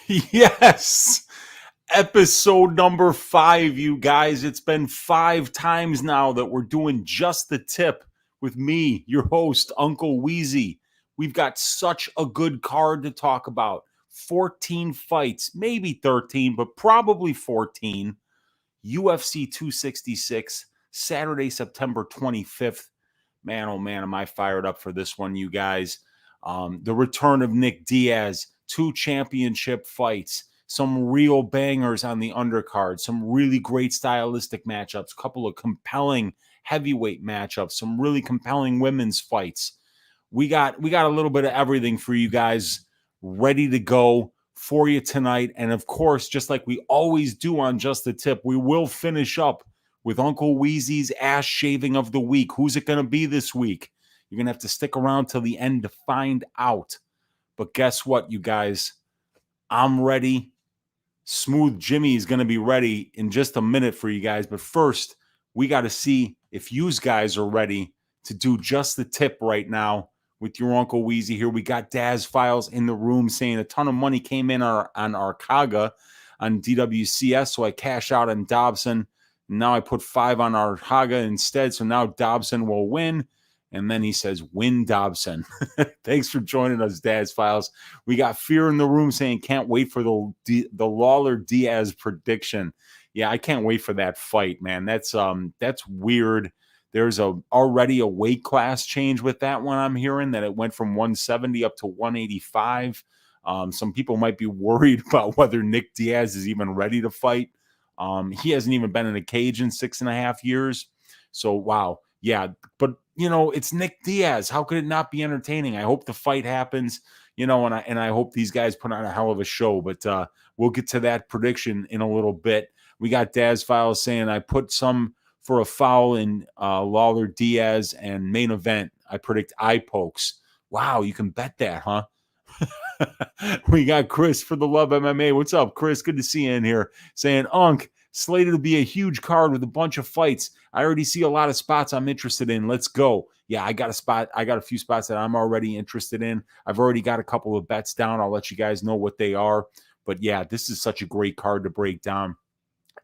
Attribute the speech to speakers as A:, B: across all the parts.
A: Yes. Episode number 5, you guys. It's been 5 times now that we're doing just the tip with me, your host, Uncle Weezy. We've got such a good card to talk about. 14 fights, maybe 13, but probably 14. UFC 266, Saturday, September 25th. Man, oh man, am I fired up for this one, you guys. The return of Nick Diaz, 2 championship fights, some real bangers on the undercard, some really great stylistic matchups, a couple of compelling heavyweight matchups, some really compelling women's fights. We got a little bit of everything for you guys ready to go for you tonight. And of course, just like we always do on Just the Tip, we will finish up with Uncle Weezy's ass shaving of the week. Who's it going to be this week? You're going to have to stick around till the end to find out. But guess what, you guys? I'm ready. Smooth Jimmy is going to be ready in just a minute for you guys. But first, we got to see if you guys are ready to do just the tip right now with your Uncle Weezy here. We got Daz Files in the room saying a ton of money came in on Arkaga on DWCS, so I cash out on Dobson. Now I put 5 on Arkaga instead, so now Dobson will win. And then he says, win Dobson. Thanks for joining us, Daz Files. We got Fear in the room saying, can't wait for the Lawler-Diaz prediction. Yeah, I can't wait for that fight, man. That's weird. There's already a weight class change with that one, I'm hearing, that it went from 170 up to 185. Some people might be worried about whether Nick Diaz is even ready to fight. He hasn't even been in a cage in 6.5 years. So, wow. Yeah, but, it's Nick Diaz. How could it not be entertaining? I hope the fight happens, and I hope these guys put on a hell of a show. But we'll get to that prediction in a little bit. We got Daz Files saying I put some for a foul in Lawler Diaz and main event. I predict eye pokes. Wow, you can bet that, huh? We got Chris for the Love MMA. What's up, Chris? Good to see you in here. Saying, Unk, slated to be a huge card with a bunch of fights. I already see a lot of spots I'm interested in. Let's go. Yeah, I got a few spots that I'm already interested in. I've already got a couple of bets down. I'll let you guys know what they are. But yeah, this is such a great card to break down.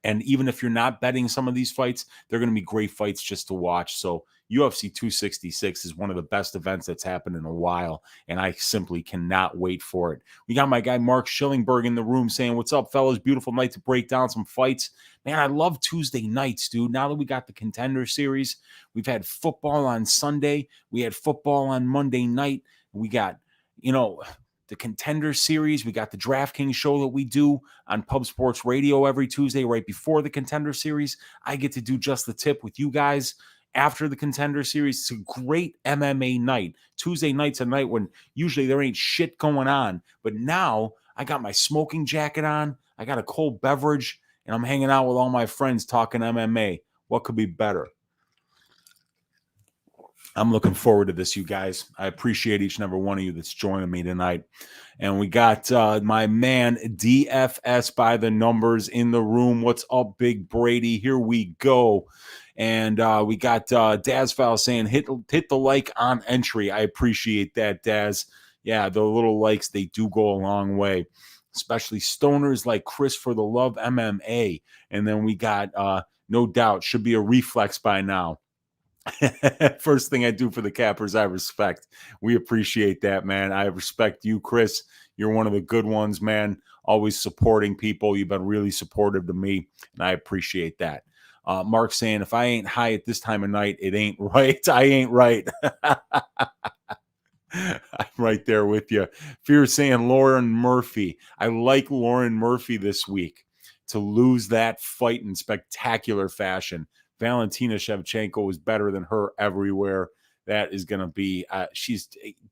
A: And even if you're not betting some of these fights, they're going to be great fights just to watch. So UFC 266 is one of the best events that's happened in a while, and I simply cannot wait for it. We got my guy Mark Schillingberg in the room saying, what's up, fellas? Beautiful night to break down some fights. Man, I love Tuesday nights, dude. Now that we got the Contender Series, we've had football on Sunday. We had football on Monday night. We got, the Contender Series. We got the DraftKings show that we do on Pub Sports Radio every Tuesday right before the Contender Series. I get to do just the tip with you guys after the Contender Series. It's a great MMA night. Tuesday night's a night when usually there ain't shit going on. But now I got my smoking jacket on. I got a cold beverage, and I'm hanging out with all my friends talking MMA. What could be better? I'm looking forward to this, you guys. I appreciate each and every one of you that's joining me tonight. And we got my man DFS by the numbers in the room. What's up, Big Brady? Here we go. And we got Daz Fowl saying, hit the like on entry. I appreciate that, Daz. Yeah, the little likes, they do go a long way, especially stoners like Chris for the Love MMA. And then we got, no doubt, should be a reflex by now. First thing I do for the cappers, I respect. We appreciate that, man. I respect you, Chris. You're one of the good ones, man. Always supporting people. You've been really supportive to me, and I appreciate that. Mark saying, if I ain't high at this time of night, it ain't right. I ain't right. I'm right there with you. Fear saying Lauren Murphy. I like Lauren Murphy this week to lose that fight in spectacular fashion. Valentina Shevchenko is better than her everywhere. That is going to be,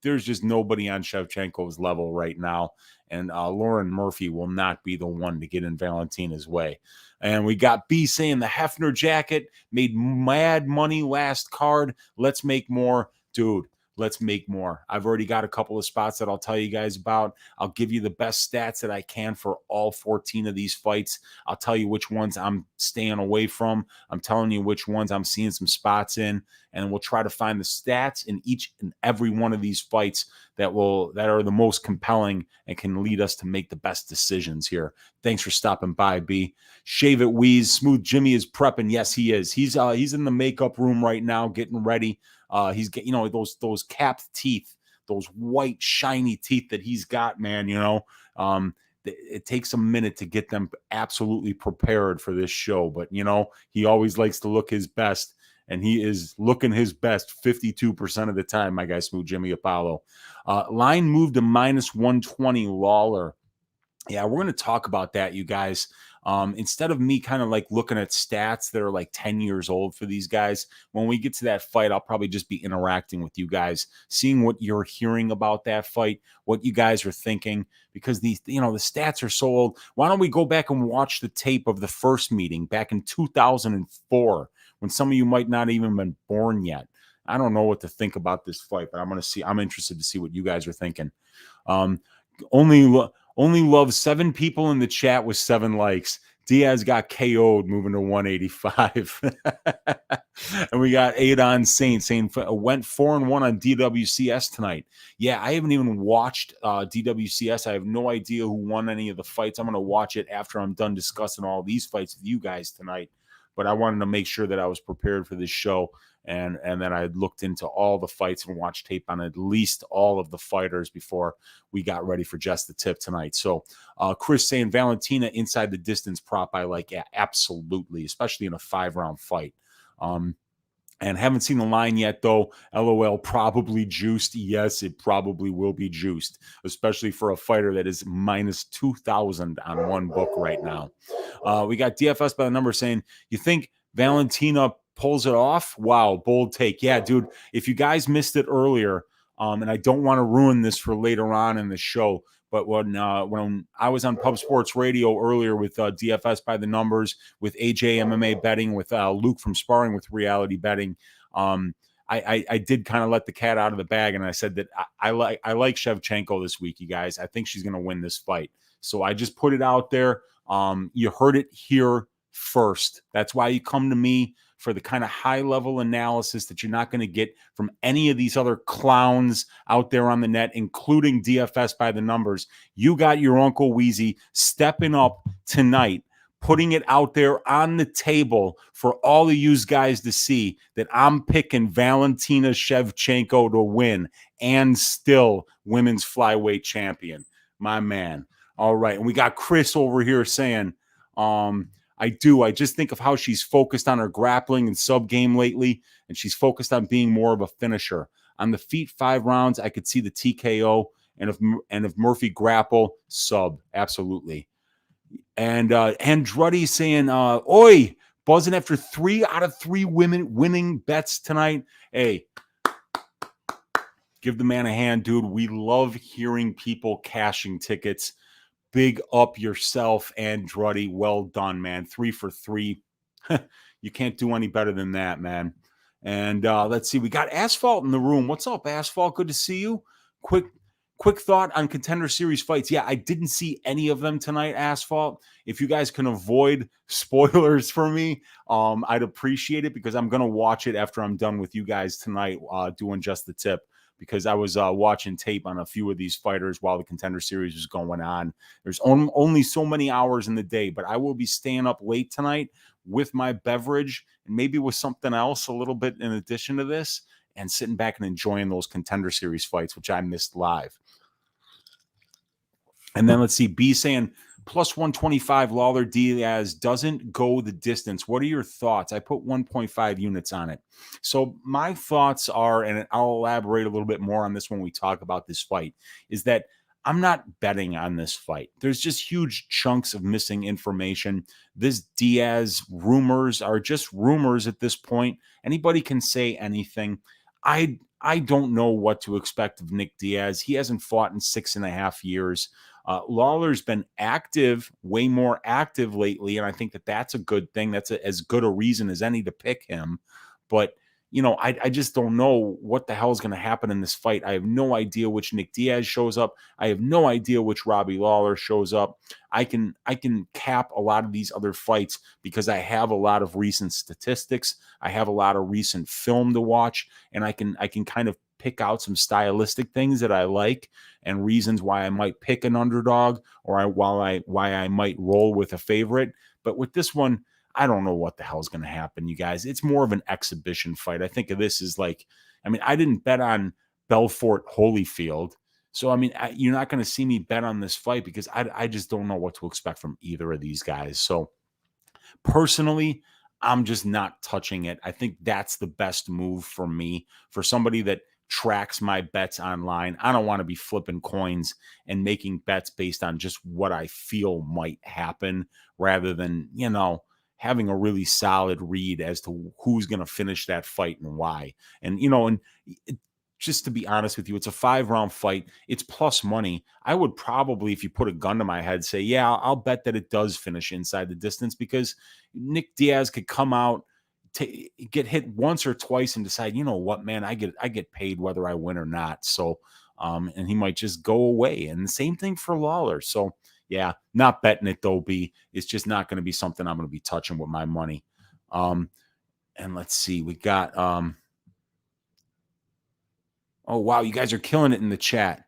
A: there's just nobody on Shevchenko's level right now. And Lauren Murphy will not be the one to get in Valentina's way. And we got B saying the Hefner jacket made mad money last card. Let's make more. Dude, let's make more. I've already got a couple of spots that I'll tell you guys about. I'll give you the best stats that I can for all 14 of these fights. I'll tell you which ones I'm staying away from. I'm telling you which ones I'm seeing some spots in, and we'll try to find the stats in each and every one of these fights that are the most compelling and can lead us to make the best decisions here. Thanks for stopping by, B. Shave it, Wheeze. Smooth Jimmy is prepping. Yes, he is. He's in the makeup room right now, getting ready. He's getting, those capped teeth, those white shiny teeth that he's got, man. It takes a minute to get them absolutely prepared for this show, but he always likes to look his best, and he is looking his best 52% of the time. My guy, Smooth Jimmy Apollo. Line moved to -120. Lawler. Yeah, we're going to talk about that, you guys. Instead of me kind of like looking at stats that are like 10 years old for these guys, when we get to that fight, I'll probably just be interacting with you guys, seeing what you're hearing about that fight, what you guys are thinking, because the stats are so old. Why don't we go back and watch the tape of the first meeting back in 2004, when some of you might not even been born yet. I don't know what to think about this fight, but I'm interested to see what you guys are thinking. Only love 7 people in the chat with 7 likes. Diaz got KO'd, moving to 185. And we got Adon Saint saying went 4-1 on DWCS tonight. Yeah, I haven't even watched DWCS. I have no idea who won any of the fights. I'm going to watch it after I'm done discussing all these fights with you guys tonight. But I wanted to make sure that I was prepared for this show, and that I had looked into all the fights and watched tape on at least all of the fighters before we got ready for just the tip tonight. So Chris saying Valentina inside the distance prop I like. Yeah, absolutely, especially in a 5-round fight. And haven't seen the line yet, though. LOL, probably juiced. Yes, it probably will be juiced, especially for a fighter that is -2,000 on one book right now. We got DFS by the number saying, you think Valentina pulls it off? Wow, bold take. Yeah, dude, if you guys missed it earlier, and I don't want to ruin this for later on in the show, but when I was on Pub Sports Radio earlier with DFS by the numbers, with AJ MMA betting, with Luke from Sparring with Reality Betting, I did kind of let the cat out of the bag, and I said that I like Shevchenko this week, you guys. I think she's going to win this fight. So I just put it out there. You heard it here first. That's why you come to me for the kind of high-level analysis that you're not going to get from any of these other clowns out there on the net, including DFS by the numbers. You got your Uncle Weezy stepping up tonight, putting it out there on the table for all of you guys to see that I'm picking Valentina Shevchenko to win and still women's flyweight champion. My man. All right. And we got Chris over here saying, I just think of how she's focused on her grappling and sub game lately, and she's focused on being more of a finisher. On the feet, 5 rounds, I could see the TKO, and if Murphy grapple, sub, absolutely. And Andrade saying, oi, buzzing after 3 out of 3 women winning bets tonight. Hey, give the man a hand, dude. We love hearing people cashing tickets. Big up yourself, Andrade. Well done, man. 3 for 3. You can't do any better than that, man. And let's see. We got Asphalt in the room. What's up, Asphalt? Good to see you. Quick thought on Contender Series fights. Yeah, I didn't see any of them tonight, Asphalt. If you guys can avoid spoilers for me, I'd appreciate it, because I'm going to watch it after I'm done with you guys tonight doing just the tip. Because I was watching tape on a few of these fighters while the Contender Series was going on. There's only so many hours in the day, but I will be staying up late tonight with my beverage and maybe with something else a little bit in addition to this, and sitting back and enjoying those Contender Series fights, which I missed live. And then let's see, B saying, +125 Lawler Diaz doesn't go the distance. What are your thoughts? I put 1.5 units on it. So my thoughts are, and I'll elaborate a little bit more on this when we talk about this fight, is that I'm not betting on this fight. There's just huge chunks of missing information. This Diaz rumors are just rumors at this point. Anybody can say anything. I don't know what to expect of Nick Diaz. He hasn't fought in 6.5 years. Lawler's been active, way more active lately, and I think that that's a good thing. That's as good a reason as any to pick him. But I just don't know what the hell is going to happen in this fight. I have no idea which Nick Diaz shows up. I have no idea which Robbie Lawler shows up. I can cap a lot of these other fights because I have a lot of recent statistics. I have a lot of recent film to watch, and I can kind of pick out some stylistic things that I like and reasons why I might pick an underdog or why I might roll with a favorite. But with this one, I don't know what the hell is going to happen, you guys. It's more of an exhibition fight. I think of this as like, I didn't bet on Belfort Holyfield. So, you're not going to see me bet on this fight because I just don't know what to expect from either of these guys. So, personally, I'm just not touching it. I think that's the best move for me. For somebody that tracks my bets online, I don't want to be flipping coins and making bets based on just what I feel might happen rather than, having a really solid read as to who's going to finish that fight and why. And, just to be honest with you, it's a 5-round fight. It's plus money. I would probably, if you put a gun to my head, say, yeah, I'll bet that it does finish inside the distance because Nick Diaz could come out, get hit once or twice and decide, you know what, man, I get paid whether I win or not. So, and he might just go away. And the same thing for Lawler. So, yeah, not betting it though, B. It's just not going to be something I'm going to be touching with my money. And let's see, we got oh, wow, you guys are killing it in the chat.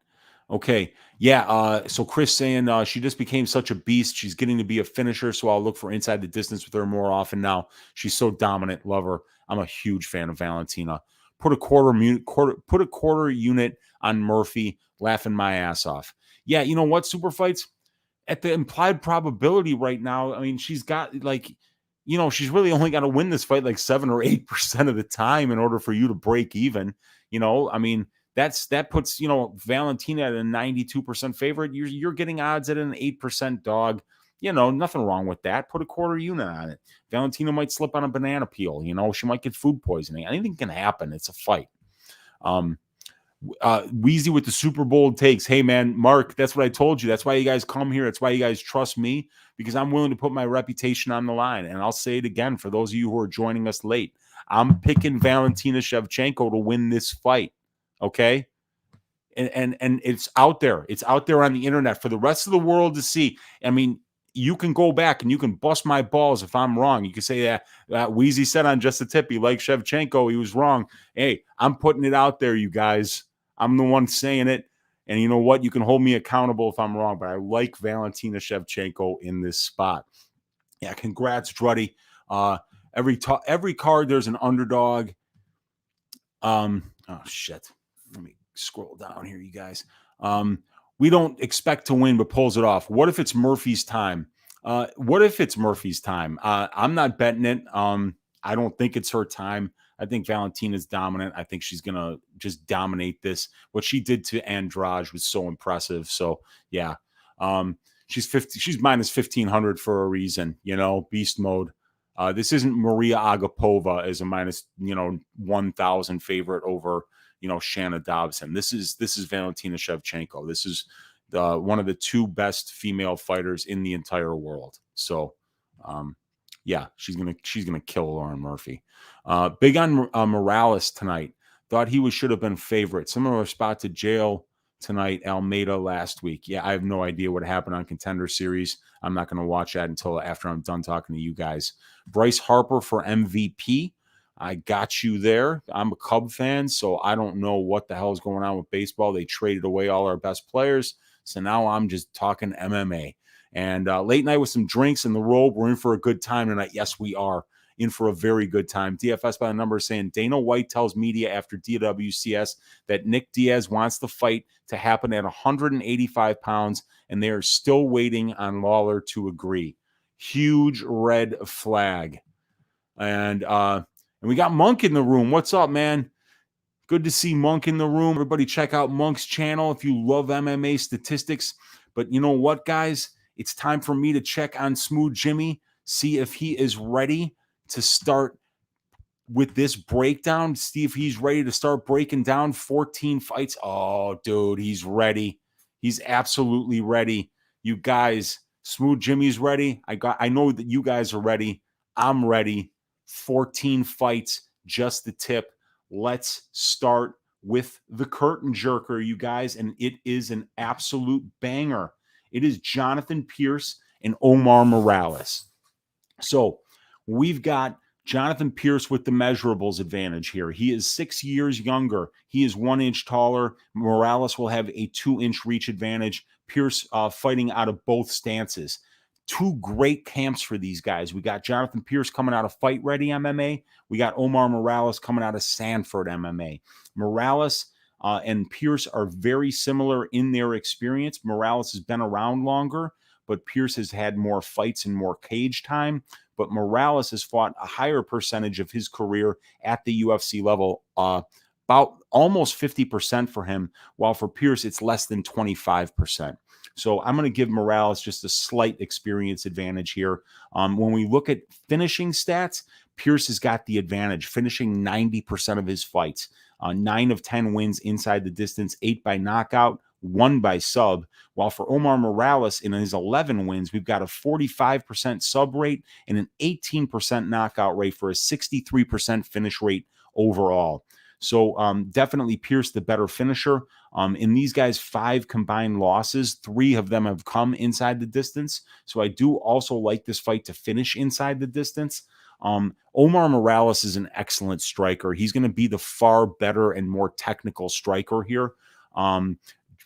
A: Okay. Yeah. So Chris saying she just became such a beast. She's getting to be a finisher, so I'll look for inside the distance with her more often now. She's so dominant. Love her. I'm a huge fan of Valentina. Put a quarter unit on Murphy, laughing my ass off. Yeah, you know what, Super Fights? At the implied probability right now, she's got she's really only got to win this fight like 7 or 8% of the time in order for you to break even. That puts, Valentina at a 92% favorite. You're getting odds at an 8% dog. Nothing wrong with that. Put a quarter unit on it. Valentina might slip on a banana peel. She might get food poisoning. Anything can happen. It's a fight. Weezy with the Super Bowl takes. Hey, man, Mark, that's what I told you. That's why you guys come here. That's why you guys trust me, because I'm willing to put my reputation on the line. And I'll say it again for those of you who are joining us late. I'm picking Valentina Shevchenko to win this fight. Okay? And it's out there. It's out there on the internet for the rest of the world to see. You can go back and you can bust my balls if I'm wrong. You can say that Weezy said on Just a Tip he liked Shevchenko. He was wrong. Hey, I'm putting it out there, you guys. I'm the one saying it. And you know what? You can hold me accountable if I'm wrong, but I like Valentina Shevchenko in this spot. Yeah, congrats, Druddy. Every card, there's an underdog. Oh, shit. Let me scroll down here, you guys. We don't expect to win, but pulls it off. What if it's Murphy's time? What if it's Murphy's time? I'm not betting it. I don't think it's her time. I think Valentina's dominant. I think she's going to just dominate this. What she did to Andrade was so impressive. So, yeah. She's minus 1,500 for a reason, beast mode. This isn't Maria Agapova as a minus, 1,000 favorite over, Shanna Dobson. This is Valentina Shevchenko. This is one of the two best female fighters in the entire world. So, yeah, she's gonna kill Lauren Murphy. Big on Morales tonight. Thought he should have been favorite. Similar spot to jail tonight. Almeida last week. Yeah, I have no idea what happened on Contender Series. I'm not going to watch that until after I'm done talking to you guys. Bryce Harper for MVP. I got you there. I'm a Cub fan, so I don't know what the hell is going on with baseball. They traded away all our best players, so now I'm just talking MMA. And late night with some drinks in the robe. We're in for a good time tonight. Yes, we are in for a very good time. DFS by the number saying Dana White tells media after DWCS that Nick Diaz wants the fight to happen at 185 pounds, and they are still waiting on Lawler to agree. Huge red flag. And we got Monk in the room. What's up, man? Good to see Monk in the room. Everybody check out Monk's channel if you love MMA statistics. But you know what, guys? It's time for me to check on Smooth Jimmy, see if he is ready to start with this breakdown, see if he's ready to start breaking down 14 fights. Oh, dude, he's ready. He's absolutely ready. You guys, Smooth Jimmy's ready. I know that you guys are ready. I'm ready. 14 fights, just the tip. Let's start with the curtain jerker, you guys, and it is an absolute banger. It is Jonathan Pearce and Omar Morales. So we've got Jonathan Pearce with the measurables advantage here. He is 6 years younger. He is 1 inch taller. Morales will have a 2-inch reach advantage. Pearce fighting out of both stances. Two great camps for these guys. We got Jonathan Pearce coming out of Fight Ready MMA. We got Omar Morales coming out of Sanford MMA. Morales and Pearce are very similar in their experience. Morales has been around longer, but Pearce has had more fights and more cage time. But Morales has fought a higher percentage of his career at the UFC level, about almost 50% for him, while for Pearce, it's less than 25%. So I'm going to give Morales just a slight experience advantage here. When we look at finishing stats, Pearce has got the advantage, finishing 90% of his fights. 9 of 10 wins inside the distance, 8 by knockout, 1 by sub. While for Omar Morales, in his 11 wins, we've got a 45% sub rate and an 18% knockout rate for a 63% finish rate overall. So definitely Pearce the better finisher. In these guys' 5 combined losses, 3 of them have come inside the distance. So I do also like this fight to finish inside the distance. Omar Morales is an excellent striker. He's going to be the far better and more technical striker here.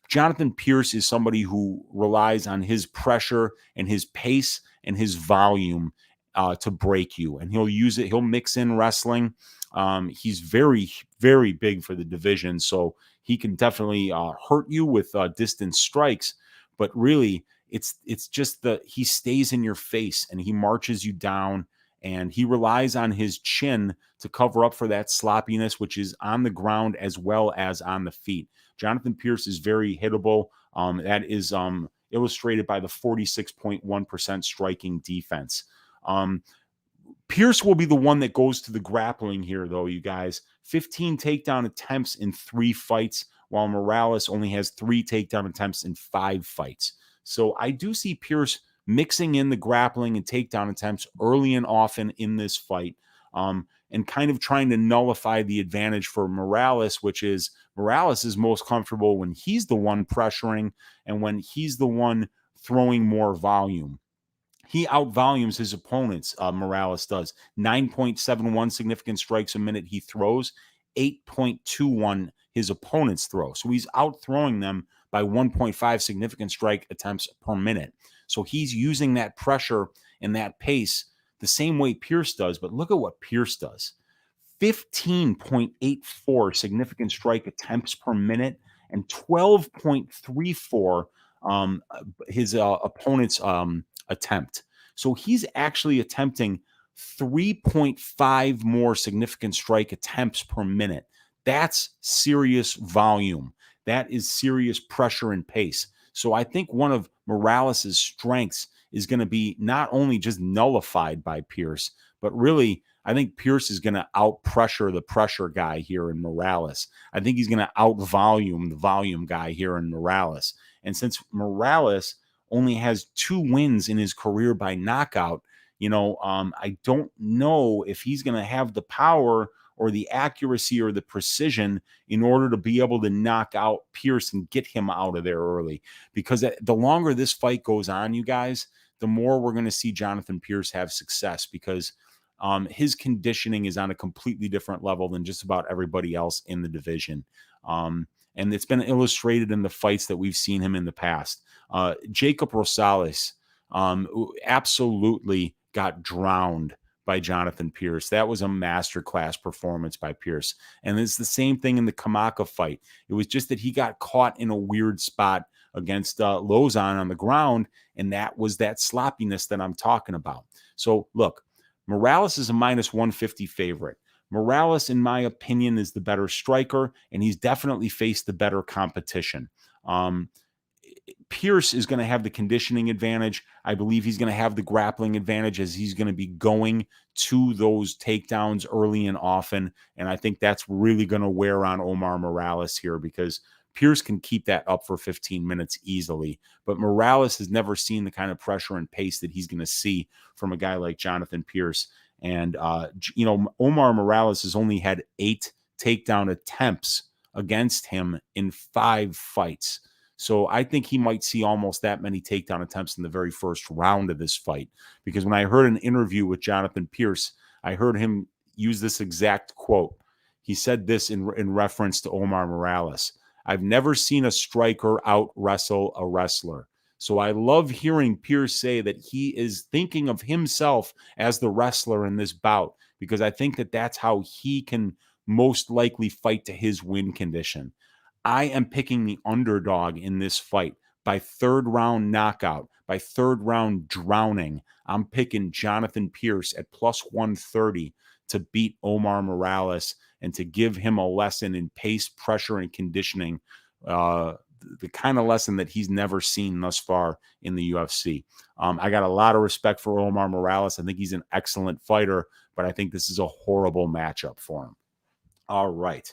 A: Jonathan Pearce is somebody who relies on his pressure and his pace and his volume to break you. And he'll use it. He'll mix in wrestling. He's very, very big for the division. So he can definitely hurt you with distance strikes. But really, it's just he stays in your face and he marches you down. And he relies on his chin to cover up for that sloppiness, which is on the ground as well as on the feet. Jonathan Pearce is very hittable. That is illustrated by the 46.1% striking defense. Pearce will be the one that goes to the grappling here, though, you guys. 15 takedown attempts in 3 fights, while Morales only has 3 takedown attempts in 5 fights. So I do see Pearce mixing in the grappling and takedown attempts early and often in this fight, and kind of trying to nullify the advantage for Morales, which is Morales is most comfortable when he's the one pressuring and when he's the one throwing more volume. He outvolumes his opponents, Morales does. 9.71 significant strikes a minute he throws, 8.21 his opponents throw. So he's outthrowing them by 1.5 significant strike attempts per minute. So he's using that pressure and that pace the same way Pearce does. But look at what Pearce does. 15.84 significant strike attempts per minute and 12.34 his opponent's attempt. So he's actually attempting 3.5 more significant strike attempts per minute. That's serious volume. That is serious pressure and pace. So I think one of Morales' strengths is going to be not only just nullified by Pearce, but really I think Pearce is going to out-pressure the pressure guy here in Morales. I think he's going to out-volume the volume guy here in Morales. And since Morales only has 2 wins in his career by knockout, I don't know if he's going to have the power or the accuracy or the precision in order to be able to knock out Pearce and get him out of there early. Because the longer this fight goes on, you guys, the more we're going to see Jonathan Pearce have success, because his conditioning is on a completely different level than just about everybody else in the division. And it's been illustrated in the fights that we've seen him in the past. Jacob Rosales absolutely got drowned by Jonathan Pearce. That was a masterclass performance by Pearce. And it's the same thing in the Kamaka fight. It was just that he got caught in a weird spot against Lozon on the ground, and that was that sloppiness that I'm talking about. So look, Morales is a minus 150 favorite. Morales, in my opinion, is the better striker, and he's definitely faced the better competition. Pearce is going to have the conditioning advantage. I believe he's going to have the grappling advantage, as he's going to be going to those takedowns early and often. And I think that's really going to wear on Omar Morales here, because Pearce can keep that up for 15 minutes easily. But Morales has never seen the kind of pressure and pace that he's going to see from a guy like Jonathan Pearce. And, Omar Morales has only had 8 takedown attempts against him in 5 fights. So I think he might see almost that many takedown attempts in the very first round of this fight. Because when I heard an interview with Jonathan Pearce, I heard him use this exact quote. He said this in reference to Omar Morales. I've never seen a striker out wrestle a wrestler. So I love hearing Pearce say that he is thinking of himself as the wrestler in this bout, because I think that that's how he can most likely fight to his win condition. I am picking the underdog in this fight by 3rd round knockout, by 3rd round drowning. I'm picking Jonathan Pearce at plus 130 to beat Omar Morales and to give him a lesson in pace, pressure, and conditioning, the kind of lesson that he's never seen thus far in the UFC. I got a lot of respect for Omar Morales. I think he's an excellent fighter, but I think this is a horrible matchup for him. All right,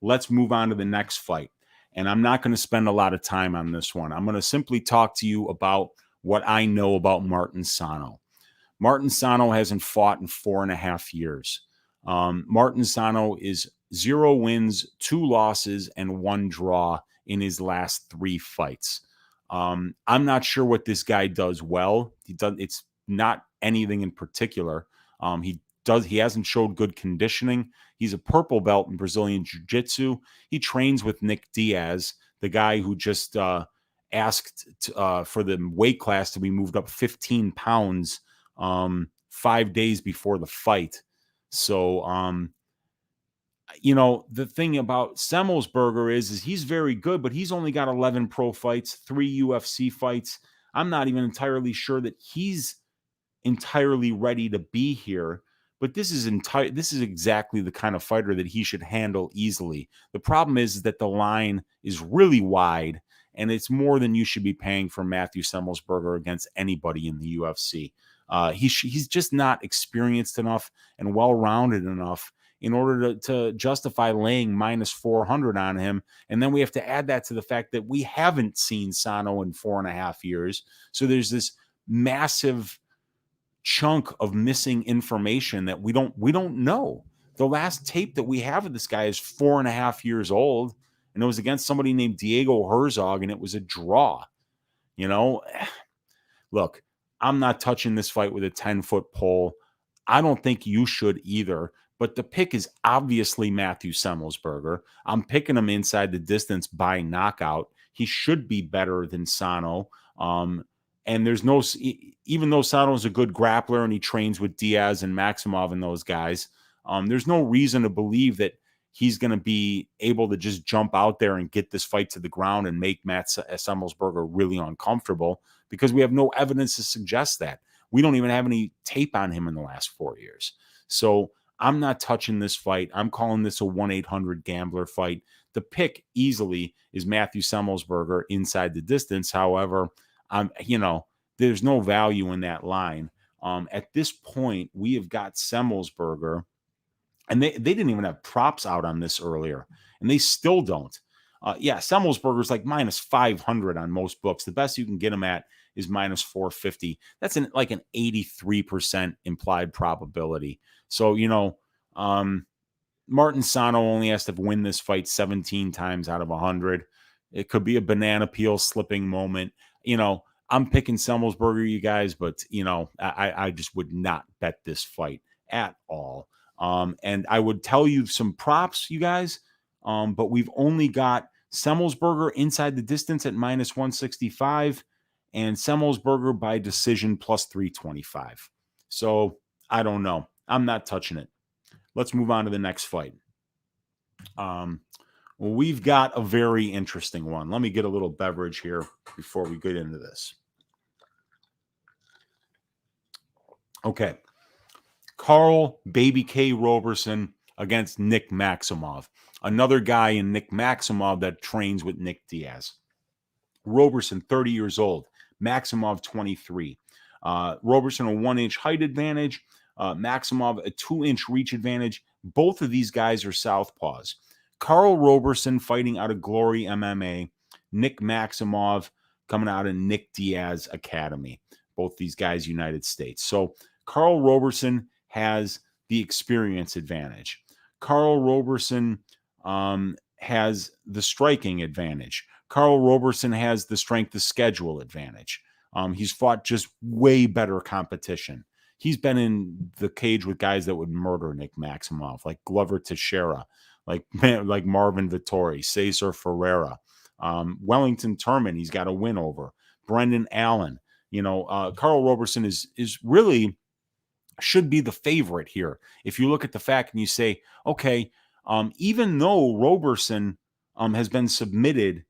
A: let's move on to the next fight. And I'm not going to spend a lot of time on this one. I'm going to simply talk to you about what I know about Martin Sano. Martin Sano hasn't fought in 4.5 years. Martin Sano is 0 wins, 2 losses, and 1 draw in his last 3 fights. I'm not sure what this guy does well. It's not anything in particular. He hasn't showed good conditioning. He's a purple belt in Brazilian Jiu-Jitsu. He trains with Nick Diaz, the guy who just asked for the weight class to be moved up 15 pounds 5 days before the fight. So, the thing about Semelsberger is he's very good, but he's only got 11 pro fights, 3 UFC fights. I'm not even entirely sure that he's entirely ready to be here, but this is exactly the kind of fighter that he should handle easily. The problem is that the line is really wide, and it's more than you should be paying for Matthew Semelsberger against anybody in the UFC. He's just not experienced enough and well-rounded enough in order to justify laying minus 400 on him. And then we have to add that to the fact that we haven't seen Sano in 4.5 years. So there's this massive chunk of missing information that we don't know. The last tape that we have of this guy is 4.5 years old, and it was against somebody named Diego Herzog, and it was a draw. Look, I'm not touching this fight with a 10-foot pole. I don't think you should either. But the pick is obviously Matthew Semelsberger. I'm picking him inside the distance by knockout. He should be better than Sano. And there's no, even though Sano is a good grappler and he trains with Diaz and Maximov and those guys, there's no reason to believe that he's going to be able to just jump out there and get this fight to the ground and make Matt Semelsberger really uncomfortable, because we have no evidence to suggest that. We don't even have any tape on him in the last 4 years. So I'm not touching this fight. I'm calling this a 1-800 gambler fight. The pick easily is Matthew Semelsberger inside the distance. However, there's no value in that line. At this point, we have got Semelsberger, and they didn't even have props out on this earlier, and they still don't. Semelsberger's like minus 500 on most books. The best you can get him at is minus 450. That's like an 83% implied probability. So, Martin Sano only has to win this fight 17 times out of 100. It could be a banana peel slipping moment. I'm picking Semelsberger, you guys, but, I just would not bet this fight at all. And I would tell you some props, you guys, but we've only got Semelsberger inside the distance at minus 165 and Semelsberger by decision plus 325. So I don't know. I'm not touching it. Let's move on to the next fight. We've got a very interesting one. Let me get a little beverage here before we get into this. Okay. Karl Baby K Roberson against Nick Maximov. Another guy in Nick Maximov that trains with Nick Diaz. Roberson, 30 years old. Maximov, 23. Roberson, a 1-inch height advantage. Maximov, a 2-inch reach advantage. Both of these guys are southpaws. Karl Roberson fighting out of Glory MMA. Nick Maximov coming out of Nick Diaz Academy. Both these guys, United States. So Karl Roberson has the experience advantage. Karl Roberson has the striking advantage. Karl Roberson has the strength of schedule advantage. He's fought just way better competition. He's been in the cage with guys that would murder Nick Maximov, like Glover Teixeira, like Marvin Vittori, Cesar Ferreira, Wellington Turman. He's got a win over Brendan Allen. Karl Roberson is really should be the favorite here. If you look at the fact and you say, okay, even though Roberson has been submitted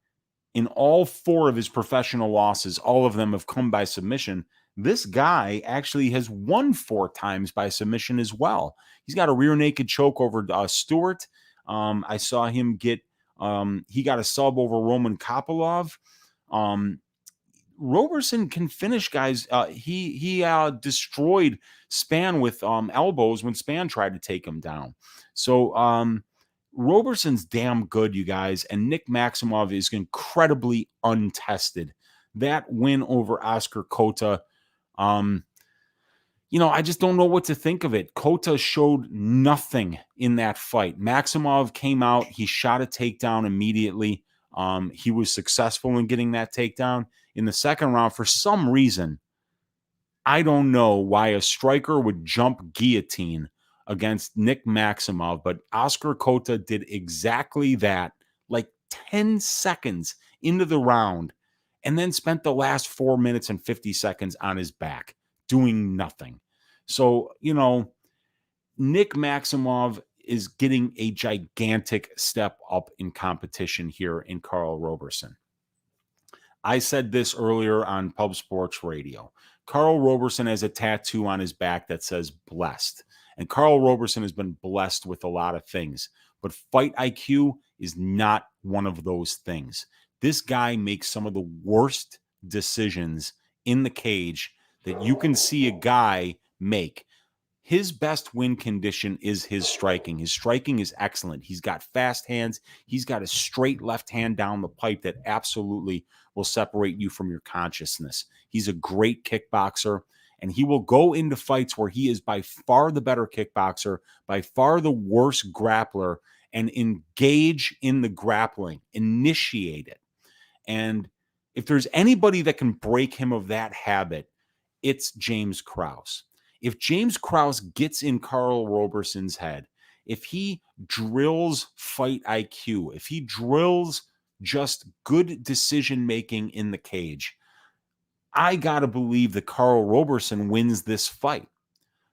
A: in all 4 of his professional losses, all of them have come by submission. This guy actually has won 4 times by submission as well. He's got a rear naked choke over Stewart. I saw him get, he got a sub over Roman Kopylov. Roberson can finish guys. He destroyed Span with elbows when Span tried to take him down. So Roberson's damn good, you guys, and Nick Maximov is incredibly untested. That win over Oscar Cota, I just don't know what to think of it. Cota showed nothing in that fight. Maximov came out, he shot a takedown immediately. He was successful in getting that takedown. In the second round, for some reason, I don't know why a striker would jump guillotine against Nick Maximov, but Oscar Cota did exactly that, like 10 seconds into the round, and then spent the last 4 minutes and 50 seconds on his back, doing nothing. So, Nick Maximov is getting a gigantic step up in competition here in Karl Roberson. I said this earlier on Pub Sports Radio. Karl Roberson has a tattoo on his back that says blessed. And Karl Roberson has been blessed with a lot of things. But fight IQ is not one of those things. This guy makes some of the worst decisions in the cage that you can see a guy make. His best win condition is his striking. His striking is excellent. He's got fast hands. He's got a straight left hand down the pipe that absolutely will separate you from your consciousness. He's a great kickboxer, and he will go into fights where he is by far the better kickboxer, by far the worst grappler, and engage in the grappling, initiate it. And if there's anybody that can break him of that habit, it's James Krause. If James Krause gets in Karl Roberson's head, if he drills fight IQ, if he drills just good decision-making in the cage, I got to believe that Karl Roberson wins this fight.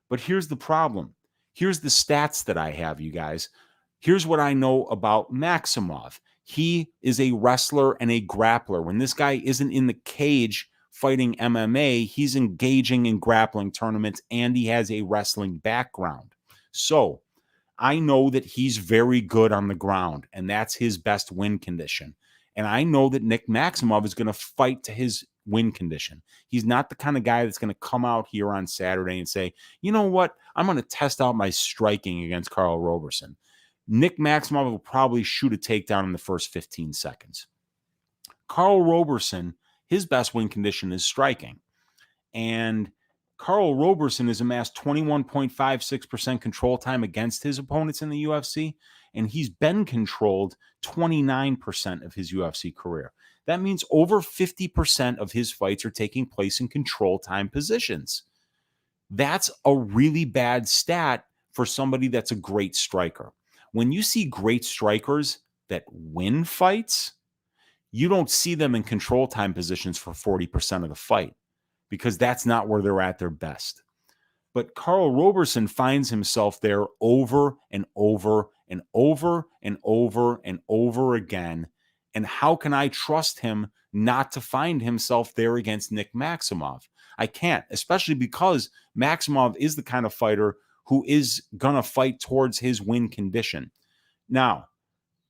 A: But here's the problem. Here's the stats that I have, you guys. Here's what I know about Maximov. He is a wrestler and a grappler. When this guy isn't in the cage fighting MMA, he's engaging in grappling tournaments, and he has a wrestling background. So I know that he's very good on the ground, and that's his best win condition. And I know that Nick Maximov is going to fight to his win condition. He's not the kind of guy that's going to come out here on Saturday and say, you know what, I'm going to test out my striking against Karl Roberson. Nick Maximov will probably shoot a takedown in the first 15 seconds. Karl Roberson, his best win condition is striking. And Karl Roberson has amassed 21.56% control time against his opponents in the UFC, and he's been controlled 29% of his UFC career. That means over 50% of his fights are taking place in control time positions. That's a really bad stat for somebody that's a great striker. When you see great strikers that win fights, you don't see them in control time positions for 40% of the fight, because that's not where they're at their best. But Karl Roberson finds himself there over and over and over and over and over again. And how can I trust him not to find himself there against Nick Maximov? I can't, especially because Maximov is the kind of fighter who is going to fight towards his win condition. Now,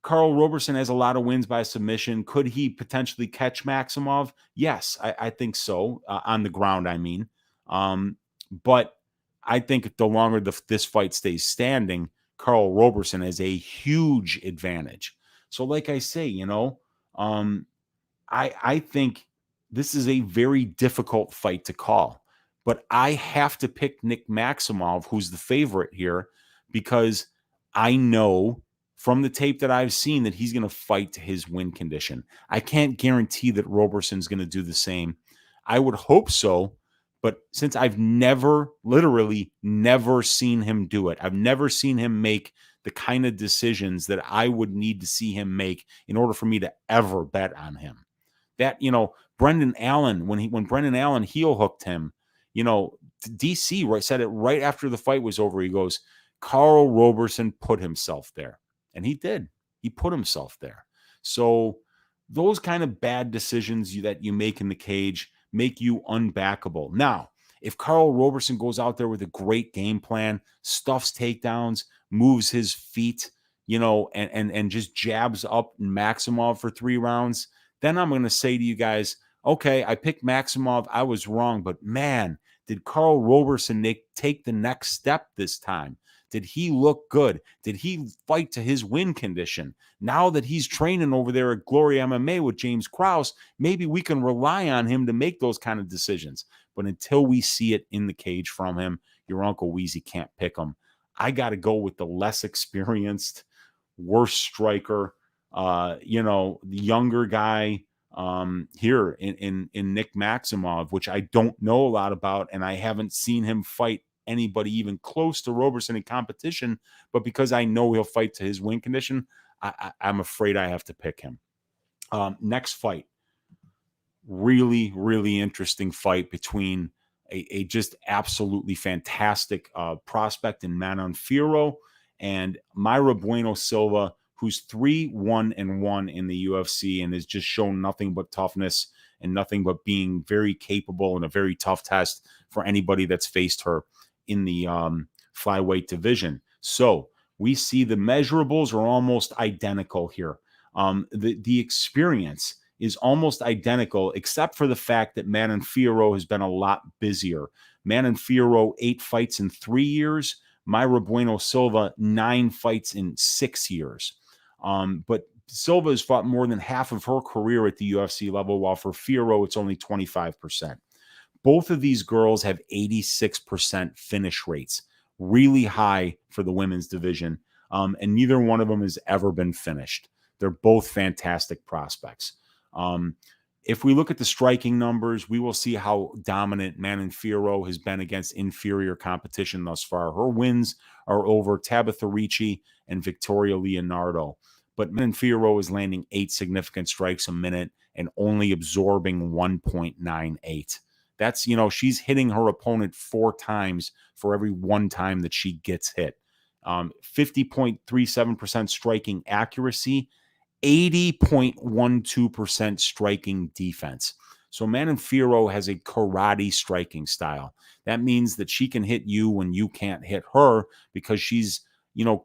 A: Karl Roberson has a lot of wins by submission. Could he potentially catch Maximov? Yes, I think so. On the ground, I mean. But I think the longer this fight stays standing, Karl Roberson has a huge advantage. So like I say, I think this is a very difficult fight to call, But I have to pick Nick Maximov, who's the favorite here, because I know from the tape that I've seen that he's going to fight to his win condition. I can't guarantee that Roberson's going to do the same. I would hope so, but since I've literally never seen him do it, I've never seen him make the kind of decisions that I would need to see him make in order for me to ever bet on him. That, Brendan Allen, when Brendan Allen heel hooked him, DC said it right after the fight was over. He goes, Karl Roberson put himself there. And he did. He put himself there. So those kind of bad decisions that you make in the cage make you unbackable. Now, if Karl Roberson goes out there with a great game plan, stuffs takedowns, moves his feet, and just jabs up Maximov for 3 rounds, then I'm going to say to you guys, okay, I picked Maximov. I was wrong, but man, did Karl Roberson take the next step this time? Did he look good? Did he fight to his win condition? Now that he's training over there at Glory MMA with James Krause, maybe we can rely on him to make those kind of decisions. But until we see it in the cage from him, your Uncle Weezy can't pick him. I got to go with the less experienced, worse striker, the younger guy here in Nick Maximov, which I don't know a lot about, and I haven't seen him fight anybody even close to Roberson in competition, but because I know he'll fight to his win condition, I'm afraid I have to pick him. Next fight, really, really interesting fight between a just absolutely fantastic prospect in Manon Fiorot and Mayra Bueno Silva, who's 3-1-1 in the UFC and has just shown nothing but toughness and nothing but being very capable in a very tough test for anybody that's faced her in the flyweight division. So we see the measurables are almost identical here. The experience is almost identical, except for the fact that Manon Fiorot has been a lot busier. Manon Fiorot, 8 fights in 3 years. Mayra Bueno Silva, 9 fights in 6 years. But Silva has fought more than half of her career at the UFC level, while for Fiorot, it's only 25%. Both of these girls have 86% finish rates, really high for the women's division, and neither one of them has ever been finished. They're both fantastic prospects. If we look at the striking numbers, we will see how dominant Manon Fiorot has been against inferior competition thus far. Her wins are over Tabitha Ricci and Victoria Leonardo. But Manon Fiorot is landing 8 significant strikes a minute and only absorbing 1.98. That's, she's hitting her opponent 4 times for every 1 time that she gets hit. 50.37% striking accuracy, 80.12% striking defense. So Manon Fiorot has a karate striking style. That means that she can hit you when you can't hit her because she's,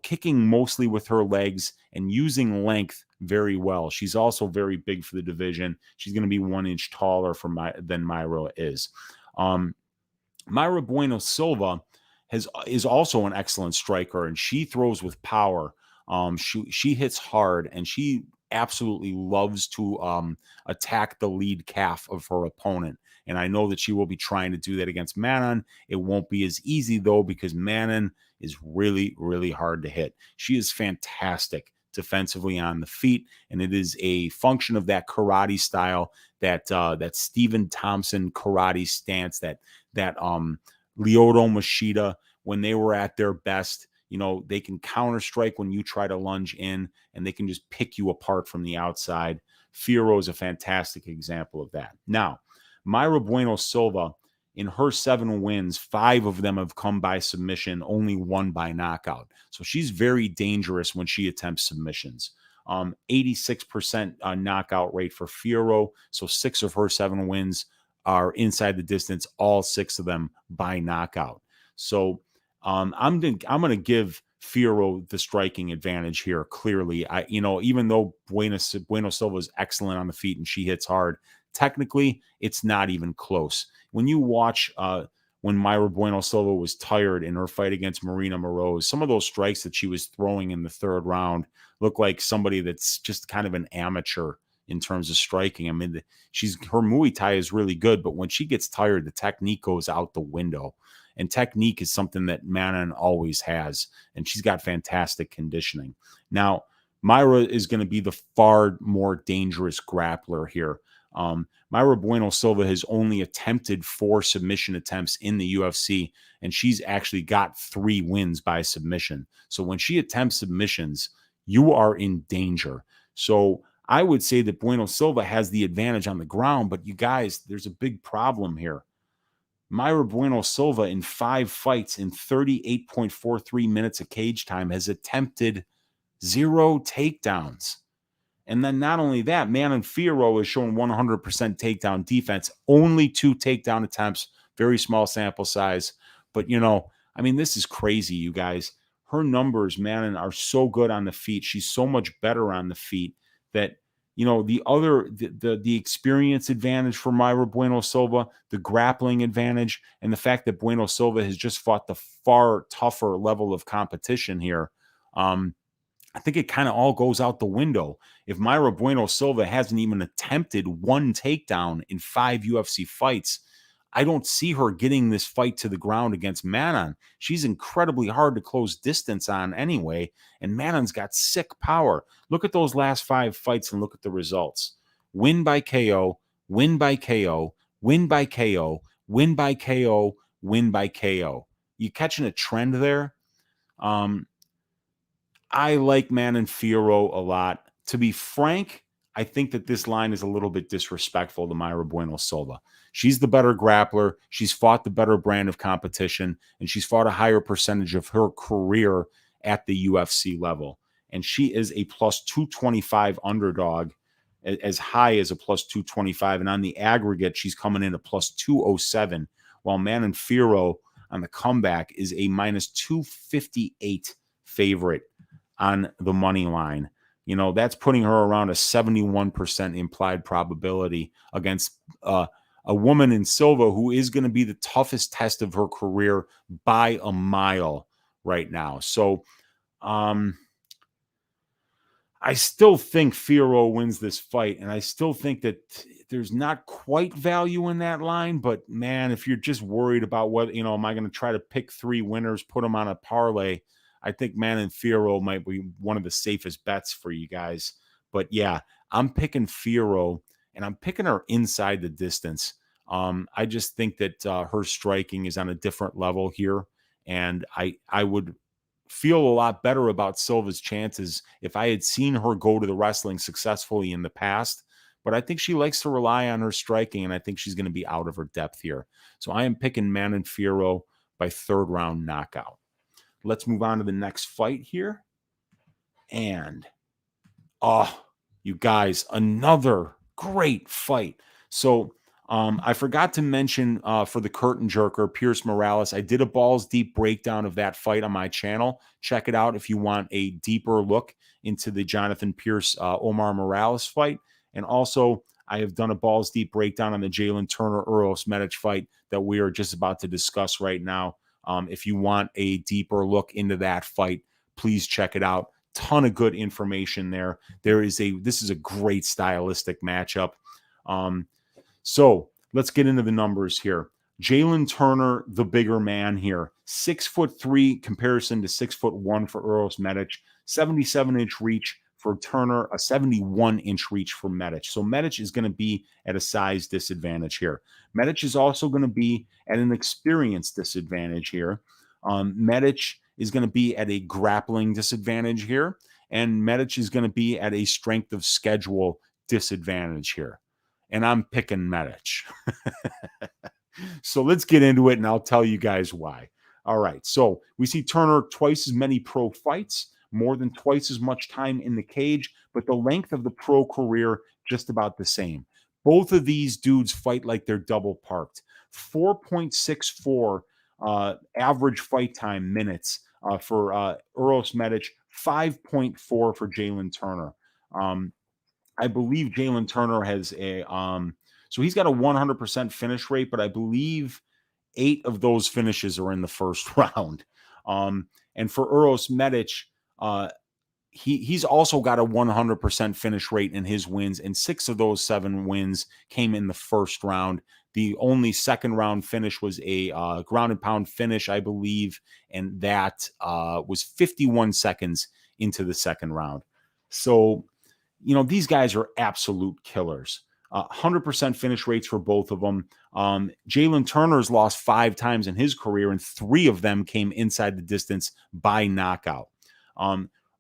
A: kicking mostly with her legs and using length very well. She's also very big for the division. She's going to be 1 inch taller than Mayra is. Mayra Bueno Silva is also an excellent striker, and she throws with power. She hits hard, and she absolutely loves to attack the lead calf of her opponent. And I know that she will be trying to do that against Manon. It won't be as easy, though, because Manon is really, really hard to hit. She is fantastic defensively on the feet, and it is a function of that karate style, that Stephen Thompson karate stance, that Lyoto Machida, when they were at their best. They can counter strike when you try to lunge in, and they can just pick you apart from the outside. Fiorot is a fantastic example of that. Now, Mayra Bueno Silva, in her 7 wins, 5 of them have come by submission, only 1 by knockout. So she's very dangerous when she attempts submissions. 86% knockout rate for Fiorot. So 6 of her 7 wins are inside the distance, all 6 of them by knockout. So I'm going to give Fiorot the striking advantage here. Clearly, even though Bueno Silva is excellent on the feet and she hits hard, technically it's not even close. When you watch when Mayra Bueno Silva was tired in her fight against Marina Moroz, some of those strikes that she was throwing in the 3rd round look like somebody that's just kind of an amateur, in terms of striking. I mean, her Muay Thai is really good, but when she gets tired, the technique goes out the window. And technique is something that Manon always has, and she's got fantastic conditioning. Now, Mayra is going to be the far more dangerous grappler here. Mayra Bueno Silva has only attempted 4 submission attempts in the UFC, and she's actually got 3 wins by submission. So when she attempts submissions, you are in danger. So I would say that Bueno Silva has the advantage on the ground, but you guys, there's a big problem here. Mayra Bueno Silva in 5 fights in 38.43 minutes of cage time has attempted 0 takedowns. And then not only that, Manon Fiorot is showing 100% takedown defense, only 2 takedown attempts, very small sample size. But, I mean, this is crazy, you guys. Her numbers, Manon, are so good on the feet. She's so much better on the feet that, the experience advantage for Mayra Bueno Silva, the grappling advantage, and the fact that Bueno Silva has just fought the far tougher level of competition here, I think it kind of all goes out the window. If Mayra Bueno Silva hasn't even attempted 1 takedown in 5 UFC fights, I don't see her getting this fight to the ground against Manon. She's incredibly hard to close distance on anyway, and Manon's got sick power. Look at those last 5 fights and look at the results. Win by KO, win by KO, win by KO, win by KO, win by KO. You catching a trend there? I like Manon Fiorot a lot. To be frank, I think that this line is a little bit disrespectful to Mayra Bueno Silva. She's the better grappler. She's fought the better brand of competition, and she's fought a higher percentage of her career at the UFC level. And she is a plus 225 underdog, as high as a plus 225. And on the aggregate, she's coming in a plus 207, while Manon Fiorot on the comeback is a minus 258 favorite on the money line. That's putting her around a 71% implied probability against a woman in Silva who is going to be the toughest test of her career by a mile right now. So I still think Fiorot wins this fight, and I still think that there's not quite value in that line, but man, if you're just worried about what, am I going to try to pick 3 winners, put them on a parlay, I think Manon Fiorot might be one of the safest bets for you guys. But yeah, I'm picking Fiorot, and I'm picking her inside the distance. I just think that her striking is on a different level here, and I would feel a lot better about Silva's chances if I had seen her go to the wrestling successfully in the past. But I think she likes to rely on her striking, and I think she's going to be out of her depth here. So I am picking Manon Fiorot by 3rd round knockout. Let's move on to the next fight here. And, you guys, another great fight. So I forgot to mention for the curtain jerker, Pearce Morales, I did a balls deep breakdown of that fight on my channel. Check it out if you want a deeper look into the Jonathan Pearce Omar Morales fight. And also, I have done a balls deep breakdown on the Jalin Turner Uros Medic fight that we are just about to discuss right now. If you want a deeper look into that fight, please check it out. Ton of good information there. This is a great stylistic matchup. So let's get into the numbers here. Jalin Turner, the bigger man here, 6'3" comparison to 6'1" for Uros Medic, 77-inch reach for Turner, a 71-inch reach for Medic. So Medic is going to be at a size disadvantage here. Medic is also going to be at an experience disadvantage here. Medic is going to be at a grappling disadvantage here. And Medic is going to be at a strength of schedule disadvantage here. And I'm picking Medic. So let's get into it, and I'll tell you guys why. All right, so we see Turner twice as many pro fights, more than twice as much time in the cage, but the length of the pro career just about the same. Both of these dudes fight like they're double parked. 4.64 average fight time minutes for Uros Medic, 5.4 for Jalin Turner. I believe Jalin Turner has so he's got a 100% finish rate, but I believe 8 of those finishes are in the first round. And for Uros Medic, he's also got a 100% finish rate in his wins, and 6 of those 7 wins came in the first round. The only second round finish was a ground and pound finish, I believe, and that was 51 seconds into the second round. So, these guys are absolute killers. 100% finish rates for both of them. Jalin Turner's lost 5 times in his career, and 3 of them came inside the distance by knockout.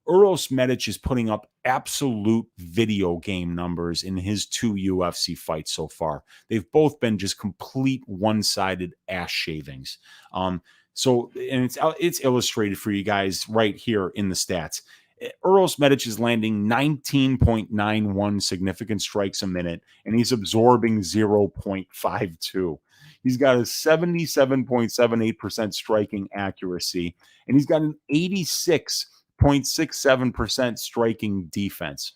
A: Uros Medic is putting up absolute video game numbers in his 2 UFC fights so far. They've both been just complete one-sided ass shavings. So it's illustrated for you guys right here in the stats. Uros Medic is landing 19.91 significant strikes a minute, and he's absorbing 0.52. He's got a 77.78% striking accuracy, and he's got an 86.67% striking defense.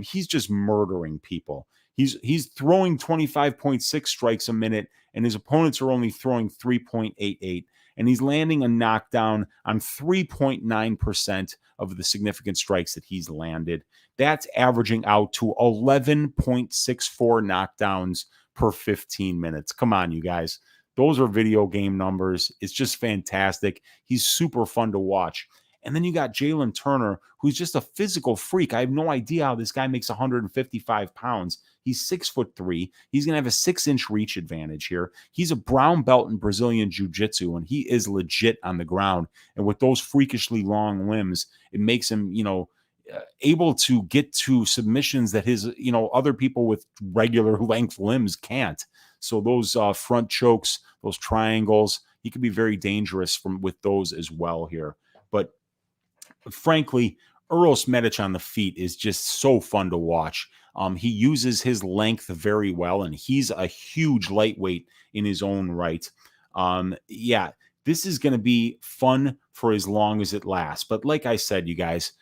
A: He's just murdering people. He's throwing 25.6 strikes a minute, and his opponents are only throwing 3.88. And he's landing a knockdown on 3.9% of the significant strikes that he's landed. That's averaging out to 11.64 knockdowns per 15 minutes. Come on, you guys. Those are video game numbers. It's just fantastic. He's super fun to watch. And then you got Jalin Turner, who's just a physical freak. I have no idea how this guy makes 155 pounds. He's 6'3". He's going to have a 6-inch reach advantage here. He's a brown belt in Brazilian Jiu-Jitsu, and he is legit on the ground. And with those freakishly long limbs, it makes him, able to get to submissions that his, other people with regular length limbs can't. So those front chokes, those triangles, he could be very dangerous with those as well here. But frankly, Uros Medic on the feet is just so fun to watch. He uses his length very well, and he's a huge lightweight in his own right. This is going to be fun for as long as it lasts. But like I said, you guys,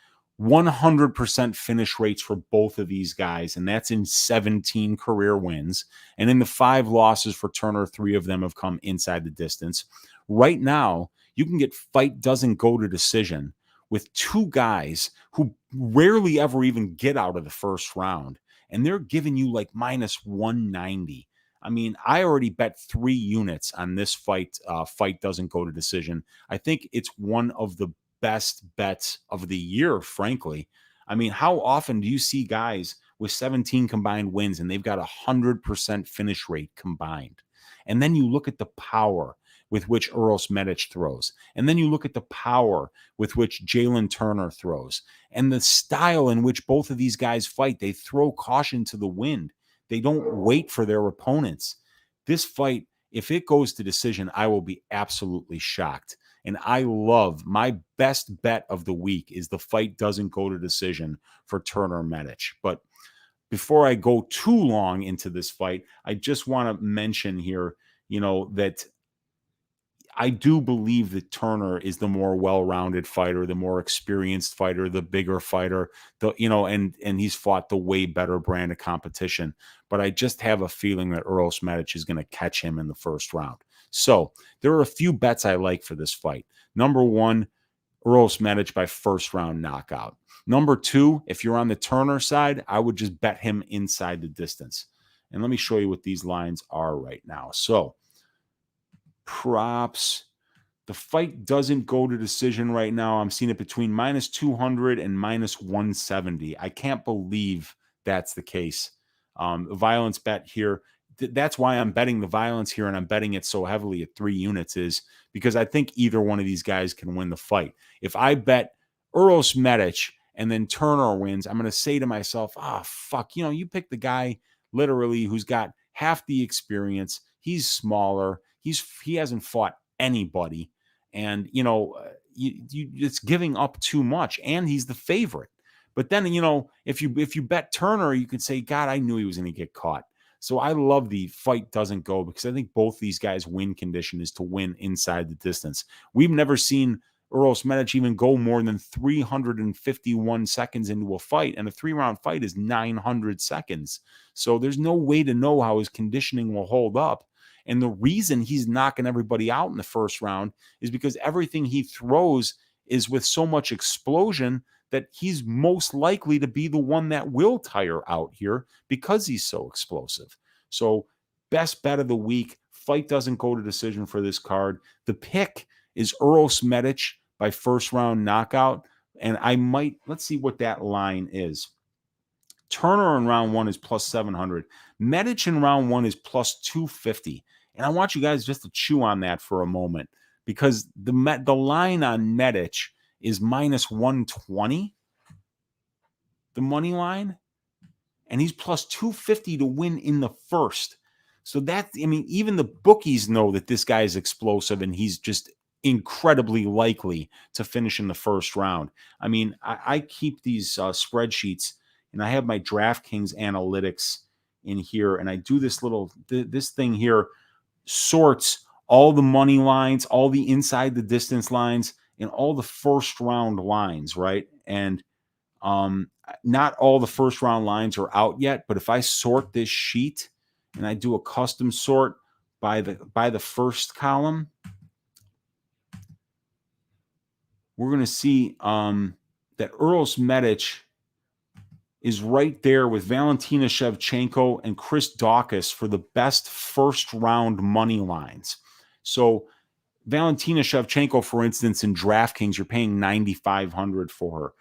A: 100% finish rates for both of these guys, and that's in 17 career wins. And in the 5 losses for Turner, 3 of them have come inside the distance. Right now, you can get fight doesn't go to decision with 2 guys who rarely ever even get out of the first round, and they're giving you like minus 190. I mean, I already bet 3 units on this fight. Fight doesn't go to decision. I think it's one of the best bets of the year, frankly. I mean, how often do you see guys with 17 combined wins and they've got 100% finish rate combined? And then you look at the power with which Uros Medic throws. And then you look at the power with which Jalin Turner throws. And the style in which both of these guys fight. They throw caution to the wind. They don't wait for their opponents. This fight, if it goes to decision, I will be absolutely shocked. And I love, my best bet of the week is the fight doesn't go to decision for Turner Medic. But before I go too long into this fight, I just want to mention here, that I do believe that Turner is the more well-rounded fighter, the more experienced fighter, the bigger fighter, and he's fought the way better brand of competition. But I just have a feeling that Uros Medic is going to catch him in the first round. So there are a few bets I like for this fight. Number 1, Uros Medic by first round knockout. Number 2, if you're on the Turner side, I would just bet him inside the distance. And let me show you what these lines are right now. So props. The fight doesn't go to decision right now. I'm seeing it between minus 200 and minus 170. I can't believe that's the case. Violence bet here. That's why I'm betting the violence here, and I'm betting it so heavily at 3 units, is because I think either one of these guys can win the fight. If I bet Uros Medic and then Turner wins, I'm going to say to myself, fuck, you pick the guy literally who's got half the experience. He's smaller. He hasn't fought anybody, and it's giving up too much, and he's the favorite. But then if you bet Turner, you could say, God, I knew he was going to get caught. So I love the fight doesn't go, because I think both these guys' win condition is to win inside the distance. We've never seen Uros Medic even go more than 351 seconds into a fight, and a 3-round fight is 900 seconds. So there's no way to know how his conditioning will hold up. And the reason he's knocking everybody out in the first round is because everything he throws is with so much explosion that he's most likely to be the one that will tire out here because he's so explosive. So best bet of the week. Fight doesn't go to decision for this card. The pick is Uros Medic by first round knockout. And I might, let's see what that line is. Turner in round 1 is plus 700. Medic in round 1 is plus 250. And I want you guys just to chew on that for a moment, because the line on Medic is minus 120, the money line, and he's plus 250 to win in the first. So that, I mean, even the bookies know that this guy is explosive and he's just incredibly likely to finish in the first round. I mean, I keep these spreadsheets, and I have my DraftKings analytics in here, and I do this this thing here sorts all the money lines, all the inside the distance lines, and all the first round lines, right? And not all the first round lines are out yet, but if I sort this sheet and I do a custom sort by the first column, we're going to see that Uros Medic is right there with Valentina Shevchenko and Chris Daukaus for the best first round money lines. So Valentina Shevchenko, for instance, in DraftKings, you're paying $9,500 for her.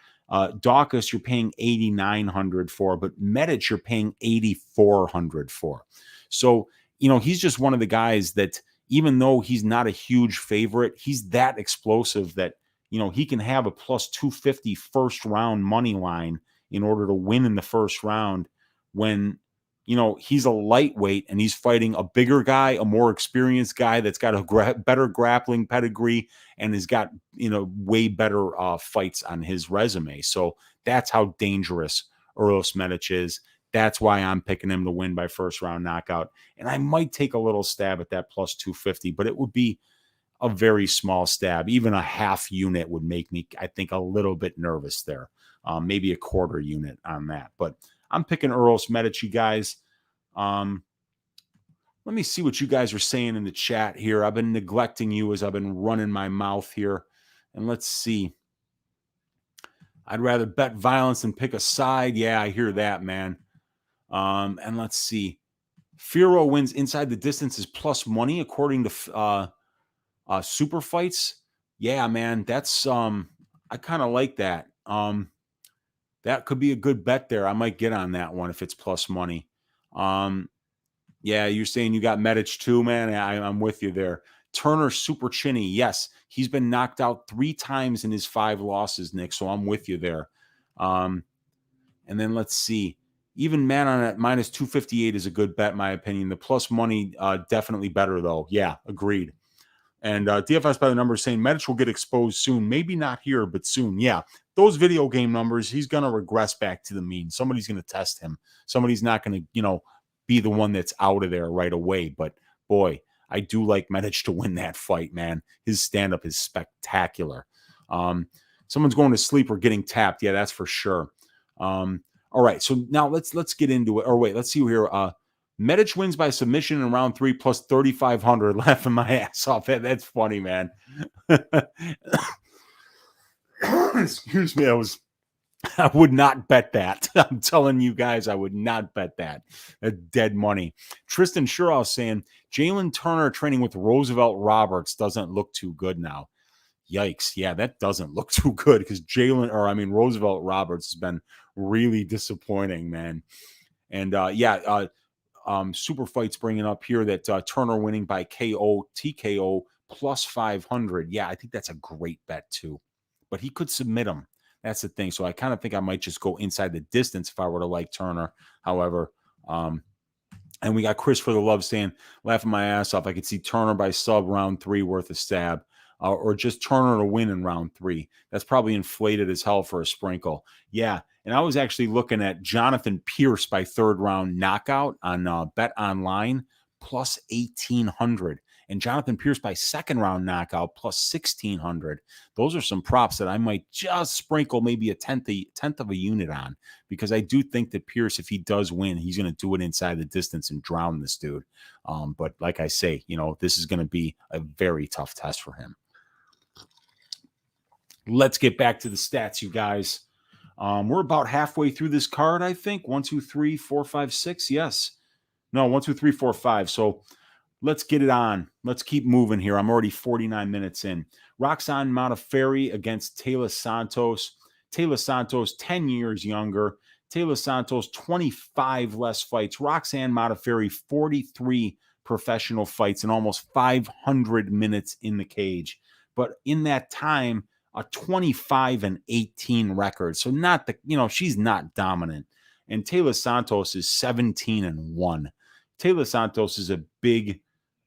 A: Daukaus, you're paying $8,900 for, but Medic, you're paying $8,400 for. So, you know, he's just one of the guys that, even though he's not a huge favorite, he's that explosive that, you know, he can have a plus 250 first round money line in order to win in the first round when, you know, he's a lightweight and he's fighting a bigger guy, a more experienced guy that's got a better grappling pedigree and has got, you know, way better fights on his resume. So that's how dangerous Uros Medic is. That's why I'm picking him to win by first round knockout. And I might take a little stab at that plus 250, but it would be a very small stab. Even a half unit would make me, I think, a little bit nervous there. Maybe a quarter unit on that. But I'm picking Uros Medic, you guys. Let me see what you guys are saying in the chat here. I've been neglecting you as I've been running my mouth here. And let's see. I'd rather bet violence than pick a side. Yeah, I hear that, man. And let's see. Fiorot wins inside the distance is plus money according to super fights. Yeah, man. That's I kind of like that. That could be a good bet there. I might get on that one if it's plus money. Yeah, you're saying you got Medic too, man. I'm with you there. Turner super chinny. Yes, he's been knocked out 3 times in his 5 losses, Nick. So I'm with you there. And then let's see. Even Manon at minus 258 is a good bet, in my opinion. The plus money definitely better though. Yeah, agreed. And DFS by the numbers saying Medic will get exposed soon. Maybe not here, but soon. Yeah, those video game numbers, he's going to regress back to the mean. Somebody's going to test him. Somebody's not going to, you know, be the one that's out of there right away. But boy, I do like Medic to win that fight, man. His stand-up is spectacular. Someone's going to sleep or getting tapped. Yeah, that's for sure. All right, so now let's get into it. Or wait, let's see here. Medic wins by submission in round 3 plus 3,500. Laughing my ass off. That's funny, man. Excuse me. I would not bet that. I'm telling you guys, I would not bet that. That's dead money. Tristan Shurow saying Jalin Turner training with Roosevelt Roberts doesn't look too good now. Yikes. Yeah, that doesn't look too good because Roosevelt Roberts has been really disappointing, man. And Super Fights bringing up here that Turner winning by TKO plus 500. Yeah, I think that's a great bet too. But he could submit him. That's the thing. So I kind of think I might just go inside the distance if I were to like Turner. However, and we got Chris for the love saying, laughing my ass off. I could see Turner by sub round 3 worth a stab. Or just Turner to win in round 3. That's probably inflated as hell for a sprinkle. Yeah. And I was actually looking at Jonathan Pearce by 3rd round knockout on Bet Online plus 1,800. And Jonathan Pearce by 2nd round knockout plus 1,600. Those are some props that I might just sprinkle maybe a tenth of a unit on, because I do think that Pearce, if he does win, he's going to do it inside the distance and drown this dude. But like I say, you know, this is going to be a very tough test for him. Let's get back to the stats, you guys. We're about halfway through this card, I think. 1, 2, 3, 4, 5, 6. Yes. No, 1, 2, 3, 4, 5. So let's get it on. Let's keep moving here. I'm already 49 minutes in. Roxanne Modafferi against Taila Santos. Taila Santos, 10 years younger. Taila Santos, 25 less fights. Roxanne Modafferi, 43 professional fights and almost 500 minutes in the cage. But in that time, a 25-18 record. So not the, she's not dominant. And Taila Santos is 17-1. Taila Santos is a big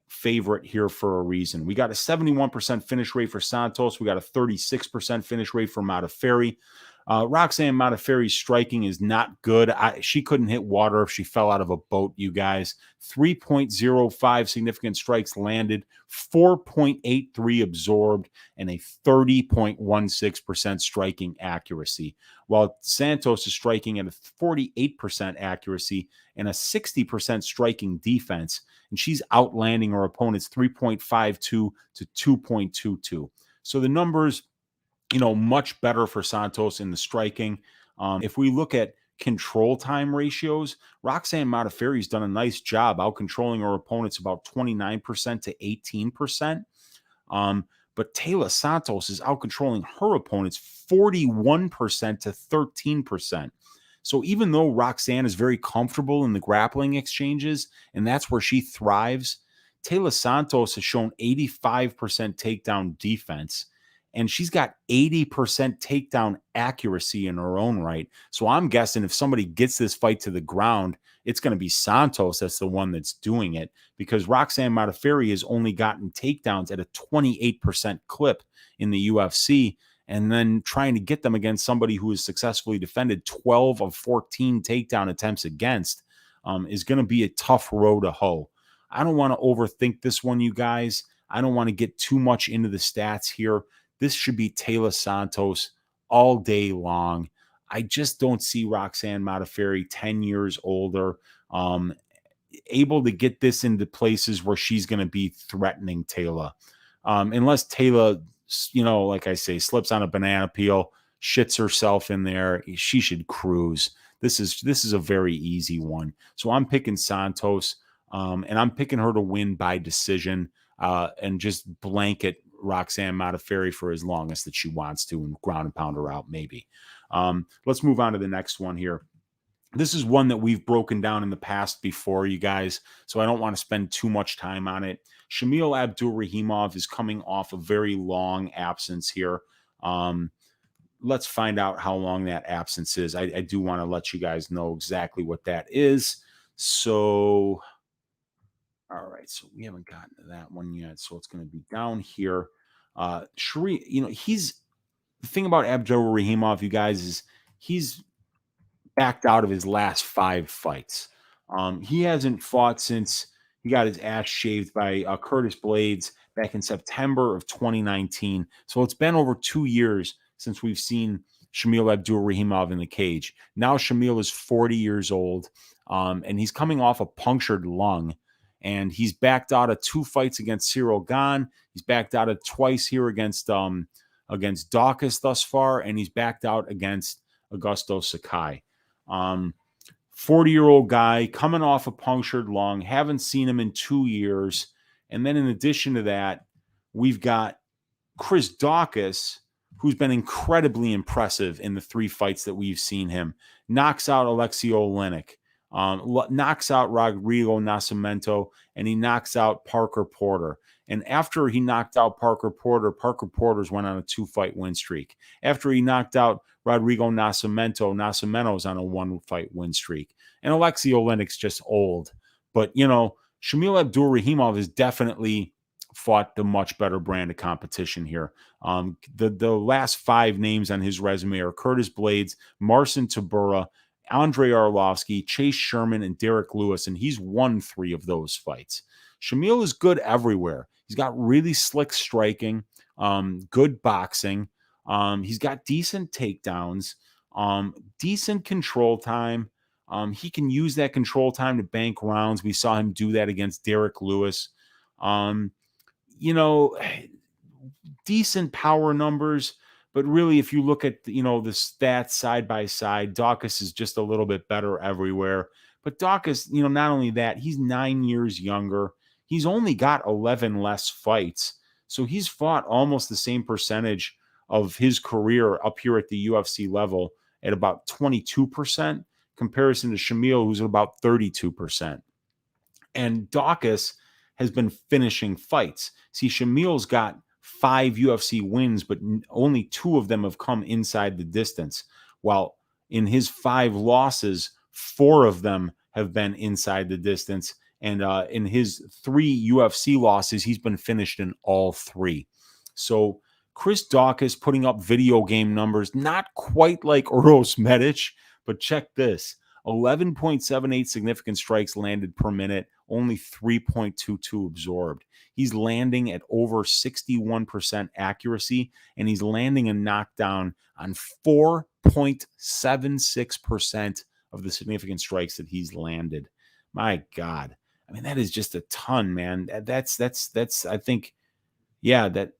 A: favorite here for a reason. We got a 71% finish rate for Santos. We got a 36% finish rate for Modafferi. Roxanne Modafferi's striking is not good. She couldn't hit water if she fell out of a boat, you guys. 3.05 significant strikes landed, 4.83 absorbed, and a 30.16% striking accuracy. While Santos is striking at a 48% accuracy and a 60% striking defense, and she's outlanding her opponents 3.52 to 2.22. So the numbers, much better for Santos in the striking. If we look at control time ratios, Roxanne Modafferi's done a nice job out controlling her opponents about 29% to 18%. But Taila Santos is out controlling her opponents 41% to 13%. So even though Roxanne is very comfortable in the grappling exchanges, and that's where she thrives, Taila Santos has shown 85% takedown defense, and she's got 80% takedown accuracy in her own right. So I'm guessing if somebody gets this fight to the ground, it's going to be Santos that's the one that's doing it, because Roxanne Modafferi has only gotten takedowns at a 28% clip in the UFC, and then trying to get them against somebody who has successfully defended 12 of 14 takedown attempts against is going to be a tough row to hoe. I don't want to overthink this one, you guys. I don't want to get too much into the stats here. This should be Taila Santos all day long. I just don't see Roxanne Modafferi, 10 years older, able to get this into places where she's going to be threatening Taila. Unless Taila, like I say, slips on a banana peel, shits herself in there, she should cruise. This is a very easy one. So I'm picking Santos, and I'm picking her to win by decision, and just blanket Roxanne Modafferi for as long as that she wants to and ground and pound her out, maybe. Let's move on to the next one here. This is one that we've broken down in the past before, you guys, so I don't want to spend too much time on it. Shamil Abrurahkimov is coming off a very long absence here. Let's find out how long that absence is. I do want to let you guys know exactly what that is. So, all right, so we haven't gotten to that one yet, so it's going to be down here. Shari, he's the thing about Abrurahkimov, you guys, is he's backed out of his last 5 fights. He hasn't fought since he got his ass shaved by Curtis Blaydes back in September of 2019. So it's been over 2 years since we've seen Shamil Abrurahkimov in the cage. Now Shamil is 40 years old, and he's coming off a punctured lung. And he's backed out of 2 fights against Cyril Gane. He's backed out of twice here against Daukaus thus far, and he's backed out against Augusto Sakai. 40-year-old guy coming off a punctured lung. Haven't seen him in 2 years. And then in addition to that, we've got Chris Daukaus, who's been incredibly impressive in the 3 fights that we've seen him. Knocks out Alexei Oleinik. Knocks out Rodrigo Nascimento, and he knocks out Parker Porter. And after he knocked out Parker Porter's went on a 2-fight win streak. After he knocked out Rodrigo Nascimento's on a 1-fight win streak. And Alexei Oleinik's just old. But, Shamil Abrurahkimov has definitely fought the much better brand of competition here. The last 5 names on his resume are Curtis Blaydes, Marcin Tybura, Andrei Arlovsky, Chase Sherman, and Derek Lewis, and he's won 3 of those fights. Shamil is good everywhere. He's got really slick striking, good boxing. He's got decent takedowns, decent control time. He can use that control time to bank rounds. We saw him do that against Derek Lewis. Decent power numbers, But really, if you look at, the stats side by side, Daukaus is just a little bit better everywhere. But Daukaus, not only that, he's 9 years younger. He's only got 11 less fights. So he's fought almost the same percentage of his career up here at the UFC level at about 22%, comparison to Shamil, who's at about 32%. And Daukaus has been finishing fights. See, Shamil's got 5 UFC wins, but only 2 of them have come inside the distance. While in his 5 losses, 4 of them have been inside the distance. And in his 3 UFC losses, he's been finished in all 3. So Chris Daukaus putting up video game numbers, not quite like Uros Medic, but check this. 11.78 significant strikes landed per minute, only 3.22 absorbed. He's landing at over 61% accuracy, and he's landing a knockdown on 4.76% of the significant strikes that he's landed. My God. I mean, that is just a ton, man. That's I think, that's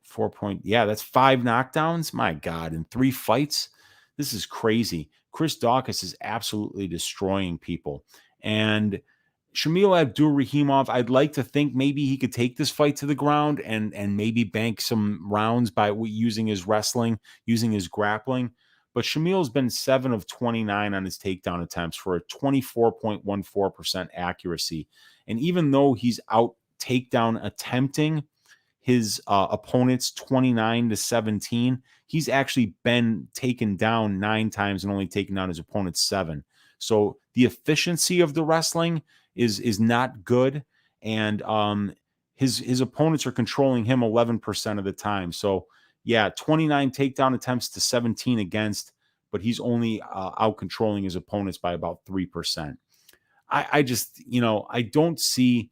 A: 5 knockdowns. My God, in 3 fights. This is crazy. Chris Daukaus is absolutely destroying people. And Shamil Abrurahkimov, I'd like to think maybe he could take this fight to the ground and maybe bank some rounds by using his wrestling, using his grappling. But Shamil's been 7 of 29 on his takedown attempts for a 24.14% accuracy. And even though he's out takedown attempting his opponents 29-17, he's actually been taken down 9 times and only taken down his opponents 7. So the efficiency of the wrestling is not good, and his opponents are controlling him 11% of the time. So 29 takedown attempts to 17 against, but he's only out controlling his opponents by about 3%. I just, I don't see.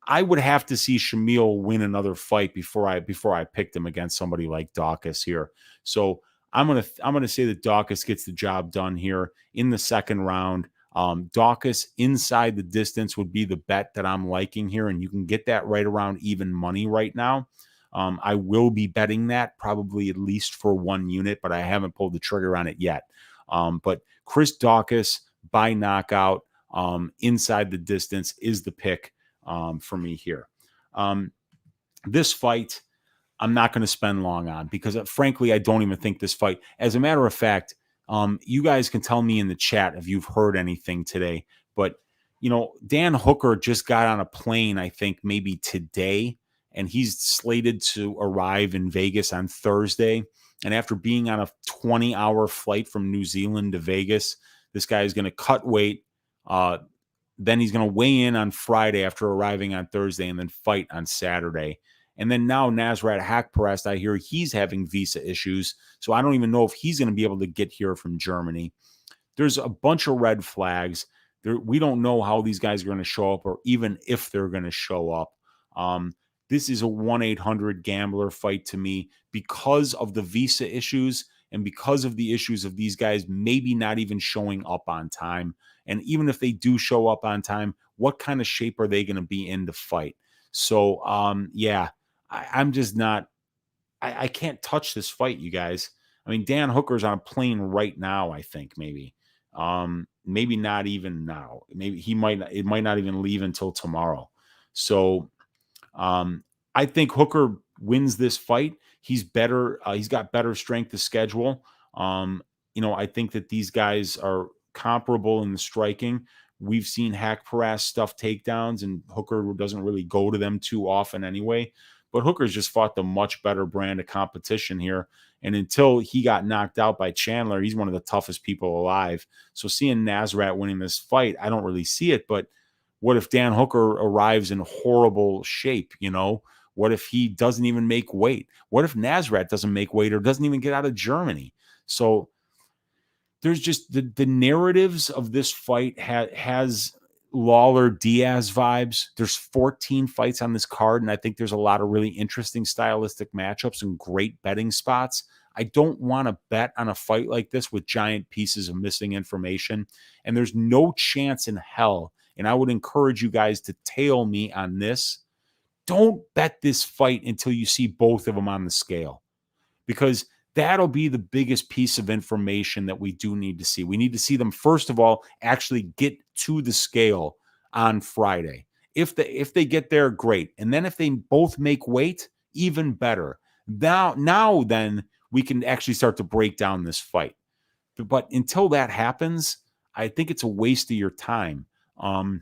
A: I would have to see Shamil win another fight before I picked him against somebody like Daukaus here. So I'm gonna say that Daukaus gets the job done here in the second round. Daukaus inside the distance would be the bet that I'm liking here, and you can get that right around even money right now. I will be betting that probably at least for 1 unit, but I haven't pulled the trigger on it yet. But Chris Daukaus by knockout inside the distance is the pick for me here. This fight, I'm not going to spend long on because, frankly, I don't even think this fight. As a matter of fact, you guys can tell me in the chat if you've heard anything today. But, Dan Hooker just got on a plane, I think, maybe today, and he's slated to arrive in Vegas on Thursday. And after being on a 20-hour flight from New Zealand to Vegas, this guy is going to cut weight. Then he's going to weigh in on Friday after arriving on Thursday and then fight on Saturday. And then now Nasrat Haqparast, I hear he's having visa issues. So I don't even know if he's going to be able to get here from Germany. There's a bunch of red flags. We don't know how these guys are going to show up or even if they're going to show up. This is a 1-800 gambler fight to me because of the visa issues and because of the issues of these guys maybe not even showing up on time. And even if they do show up on time, what kind of shape are they going to be in to fight? So, I'm just not – I can't touch this fight, you guys. I mean, Dan Hooker's on a plane right now, I think, maybe. Maybe not even now. Maybe it might not even leave until tomorrow. So, I think Hooker wins this fight. He's better. He's got better strength of schedule. I think that these guys are comparable in the striking. We've seen Haqparast stuff takedowns, and Hooker doesn't really go to them too often anyway. But Hooker's just fought the much better brand of competition here. And until he got knocked out by Chandler, he's one of the toughest people alive. So seeing Nasrat winning this fight, I don't really see it. But what if Dan Hooker arrives in horrible shape, What if he doesn't even make weight? What if Nasrat doesn't make weight or doesn't even get out of Germany? So there's just the narratives of this fight has Lawler-Diaz vibes. There's 14 fights on this card, and I think there's a lot of really interesting stylistic matchups and great betting spots. I don't want to bet on a fight like this with giant pieces of missing information, and there's no chance in hell, and I would encourage you guys to tail me on this. Don't bet this fight until you see both of them on the scale, because That'll be the biggest piece of information that we do need to see. We need to see them, first of all, actually get to the scale on Friday. If they get there, great. And then if they both make weight, even better. Now then we can actually start to break down this fight. But until that happens, I think it's a waste of your time. I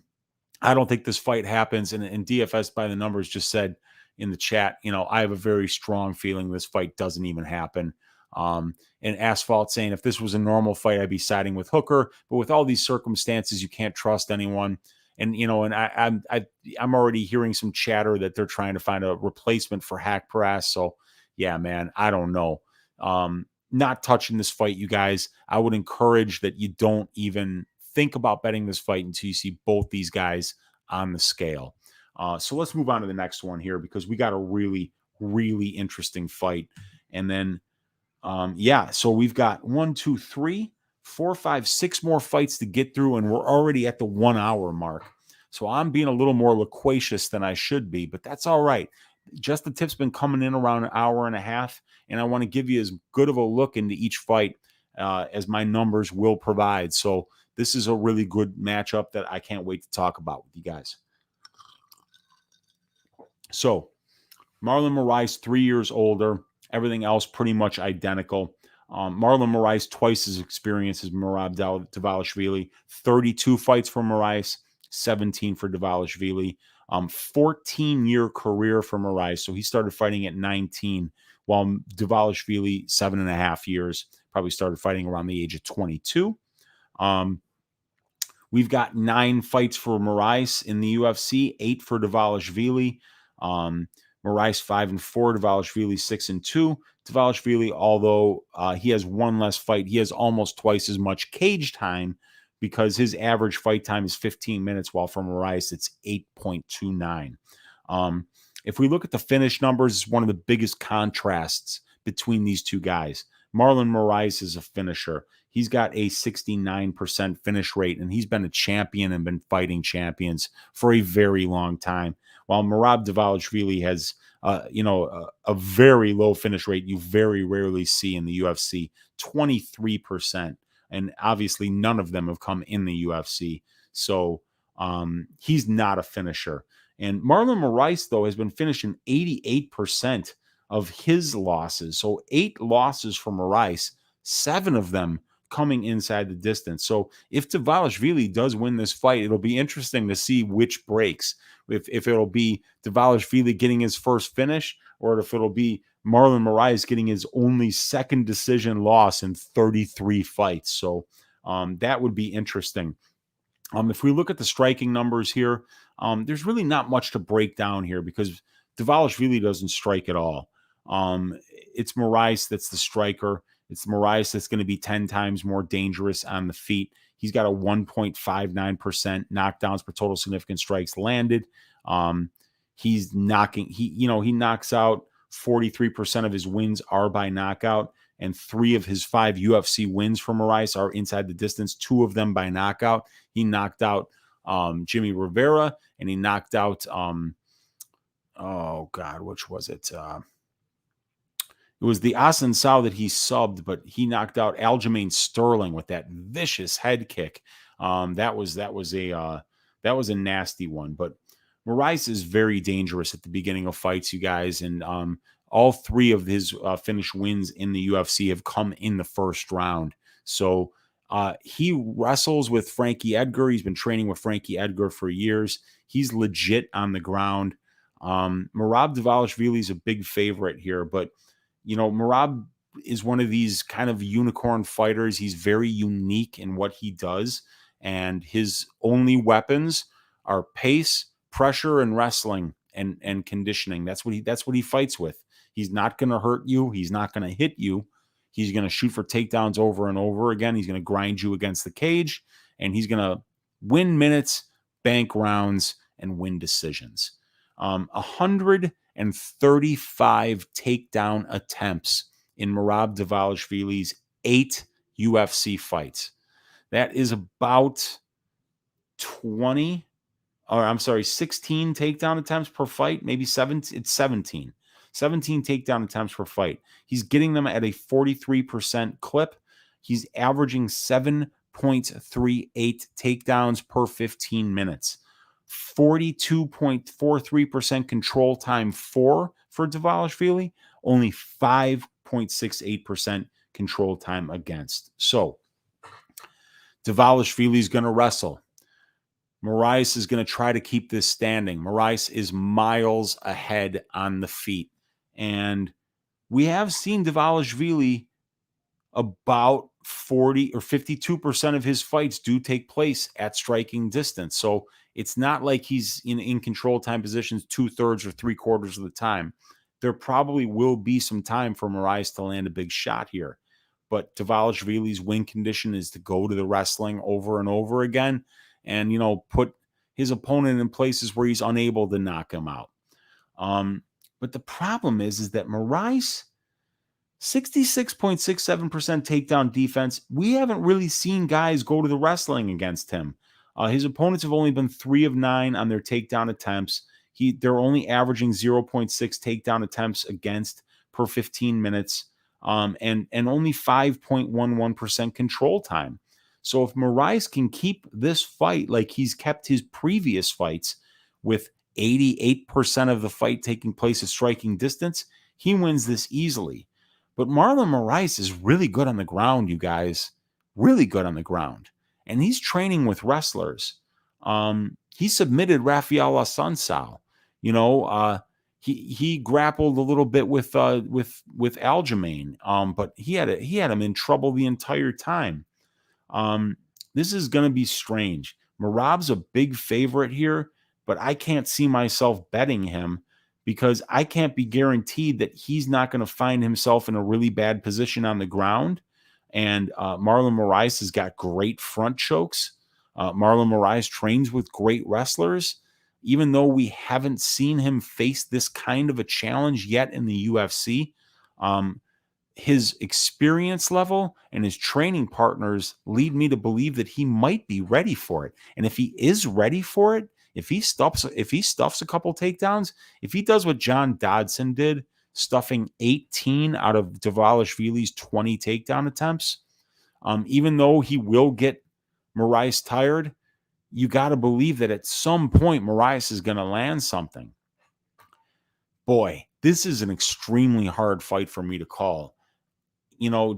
A: don't think this fight happens. And DFS by the numbers just said in the chat, I have a very strong feeling this fight doesn't even happen. And Asphalt saying, if this was a normal fight, I'd be siding with Hooker. But with all these circumstances, you can't trust anyone. And I'm already hearing some chatter that they're trying to find a replacement for Haqparast. So yeah, man, I don't know. Not touching this fight, you guys. I would encourage that you don't even think about betting this fight until you see both these guys on the scale. So let's move on to the next one here, because we got a really, really interesting fight. And then, so we've got 1, 2, 3, 4, 5, 6 more fights to get through, and we're already at the 1 hour mark. So I'm being a little more loquacious than I should be, but that's all right. Just the Tip's been coming in around an hour and a half, and I want to give you as good of a look into each fight as my numbers will provide. So this is a really good matchup that I can't wait to talk about with you guys. So Marlon Moraes, 3 years older. Everything else pretty much identical. Marlon Moraes, twice as experienced as Merab Dvalishvili. 32 fights for Moraes, 17 for Dvalishvili. 14-year career for Moraes. So he started fighting at 19, while Dvalishvili, 7.5 years. Probably started fighting around the age of 22. We've got 9 fights for Moraes in the UFC, 8 for Dvalishvili. Moraes 5-4, Dvalishvili 6-2. Dvalishvili, although he has one less fight, he has almost twice as much cage time, because his average fight time is 15 minutes, while for Moraes it's 8.29. If we look at the finish numbers, it's one of the biggest contrasts between these two guys. Marlon Moraes is a finisher. He's got a 69% finish rate, and he's been a champion and been fighting champions for a very long time. While Merab Dvalishvili has, a very low finish rate you very rarely see in the UFC, 23%. And obviously none of them have come in the UFC. So he's not a finisher. And Marlon Moraes, though, has been finishing 88% of his losses. So 8 losses for Moraes, 7 of them coming inside the distance. So if Dvalishvili does win this fight, it'll be interesting to see which breaks. If it'll be Dvalishvili getting his first finish, or if it'll be Marlon Moraes getting his only second decision loss in 33 fights. So that would be interesting. If we look at the striking numbers here, there's really not much to break down here, because Dvalishvili doesn't strike at all. It's Moraes that's the striker. It's Moraes that's going to be 10 times more dangerous on the feet. He's got a 1.59% knockdowns per total significant strikes landed. He knocks out 43% of his wins are by knockout, and 3 of his 5 UFC wins from Moraes are inside the distance, 2 of them by knockout. He knocked out Jimmy Rivera, and he knocked out which was it? It was the Asen Sao that he subbed, but he knocked out Aljamain Sterling with that vicious head kick. That was a nasty one. But Moraes is very dangerous at the beginning of fights, you guys, and all 3 of his finished wins in the UFC have come in the first round. So he wrestles with Frankie Edgar. He's been training with Frankie Edgar for years. He's legit on the ground. Merab Dvalishvili is a big favorite here, but Merab is one of these kind of unicorn fighters. He's very unique in what he does, and his only weapons are pace, pressure, and wrestling and conditioning. That's what he fights with. He's not going to hurt you. He's not going to hit you. He's going to shoot for takedowns over and over again. He's going to grind you against the cage, and he's going to win minutes, bank rounds, and win decisions. 135 takedown attempts in Merab Dvalishvili's 8 UFC fights. That is about 16 takedown attempts per fight, maybe 7. It's 17 17 takedown attempts per fight. He's getting them at a 43% clip. He's averaging 7.38 takedowns per 15 minutes. 42.43% control time for Dvalishvili, only 5.68% control time against. So Dvalishvili is going to wrestle. Moraes is going to try to keep this standing. Moraes is miles ahead on the feet. And we have seen Dvalishvili about 40 or 52% of his fights do take place at striking distance. So it's not like he's in control time positions 2/3 or 3/4 of the time. There probably will be some time for Moraes to land a big shot here. But Dvalishvili's win condition is to go to the wrestling over and over again and, put his opponent in places where he's unable to knock him out. But the problem is that Moraes, 66.67% takedown defense. We haven't really seen guys go to the wrestling against him. His opponents have only been 3 of 9 on their takedown attempts. They're only averaging 0.6 takedown attempts against per 15 minutes, and only 5.11% control time. So if Moraes can keep this fight like he's kept his previous fights, with 88% of the fight taking place at striking distance, he wins this easily. But Marlon Moraes is really good on the ground, you guys. Really good on the ground. And he's training with wrestlers. He submitted Rafael Assunção. He grappled a little bit with Aljamain, but he had him in trouble the entire time. This is going to be strange. Merab's a big favorite here, but I can't see myself betting him because I can't be guaranteed that he's not going to find himself in a really bad position on the ground. And Marlon Moraes has got great front chokes. Marlon Moraes trains with great wrestlers. Even though we haven't seen him face this kind of a challenge yet in the UFC, his experience level and his training partners lead me to believe that he might be ready for it. And if he is ready for it, if he stuffs a couple takedowns, if he does what John Dodson did, stuffing 18 out of Dvalishvili's 20 takedown attempts, even though he will get Moraes tired, you got to believe that at some point Moraes is going to land something. Boy, this is an extremely hard fight for me to call.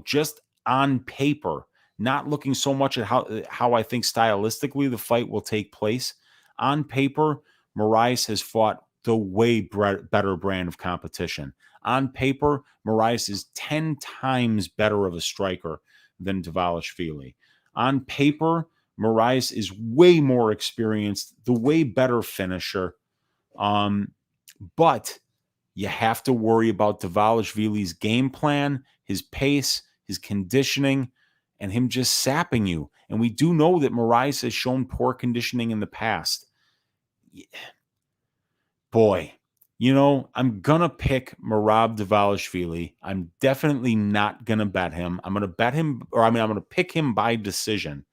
A: Just on paper, not looking so much at how I think stylistically the fight will take place. On paper, Moraes has fought the way better brand of competition. On paper, Moraes is 10 times better of a striker than Dvalishvili. On paper, Moraes is way more experienced, the way better finisher. But you have to worry about Dvalishvili's game plan, his pace, his conditioning, and him just sapping you. And we do know that Moraes has shown poor conditioning in the past. Boy, I'm going to pick Merab Dvalishvili. I'm definitely not going to bet him. I'm going to bet him, I'm going to pick him by decision.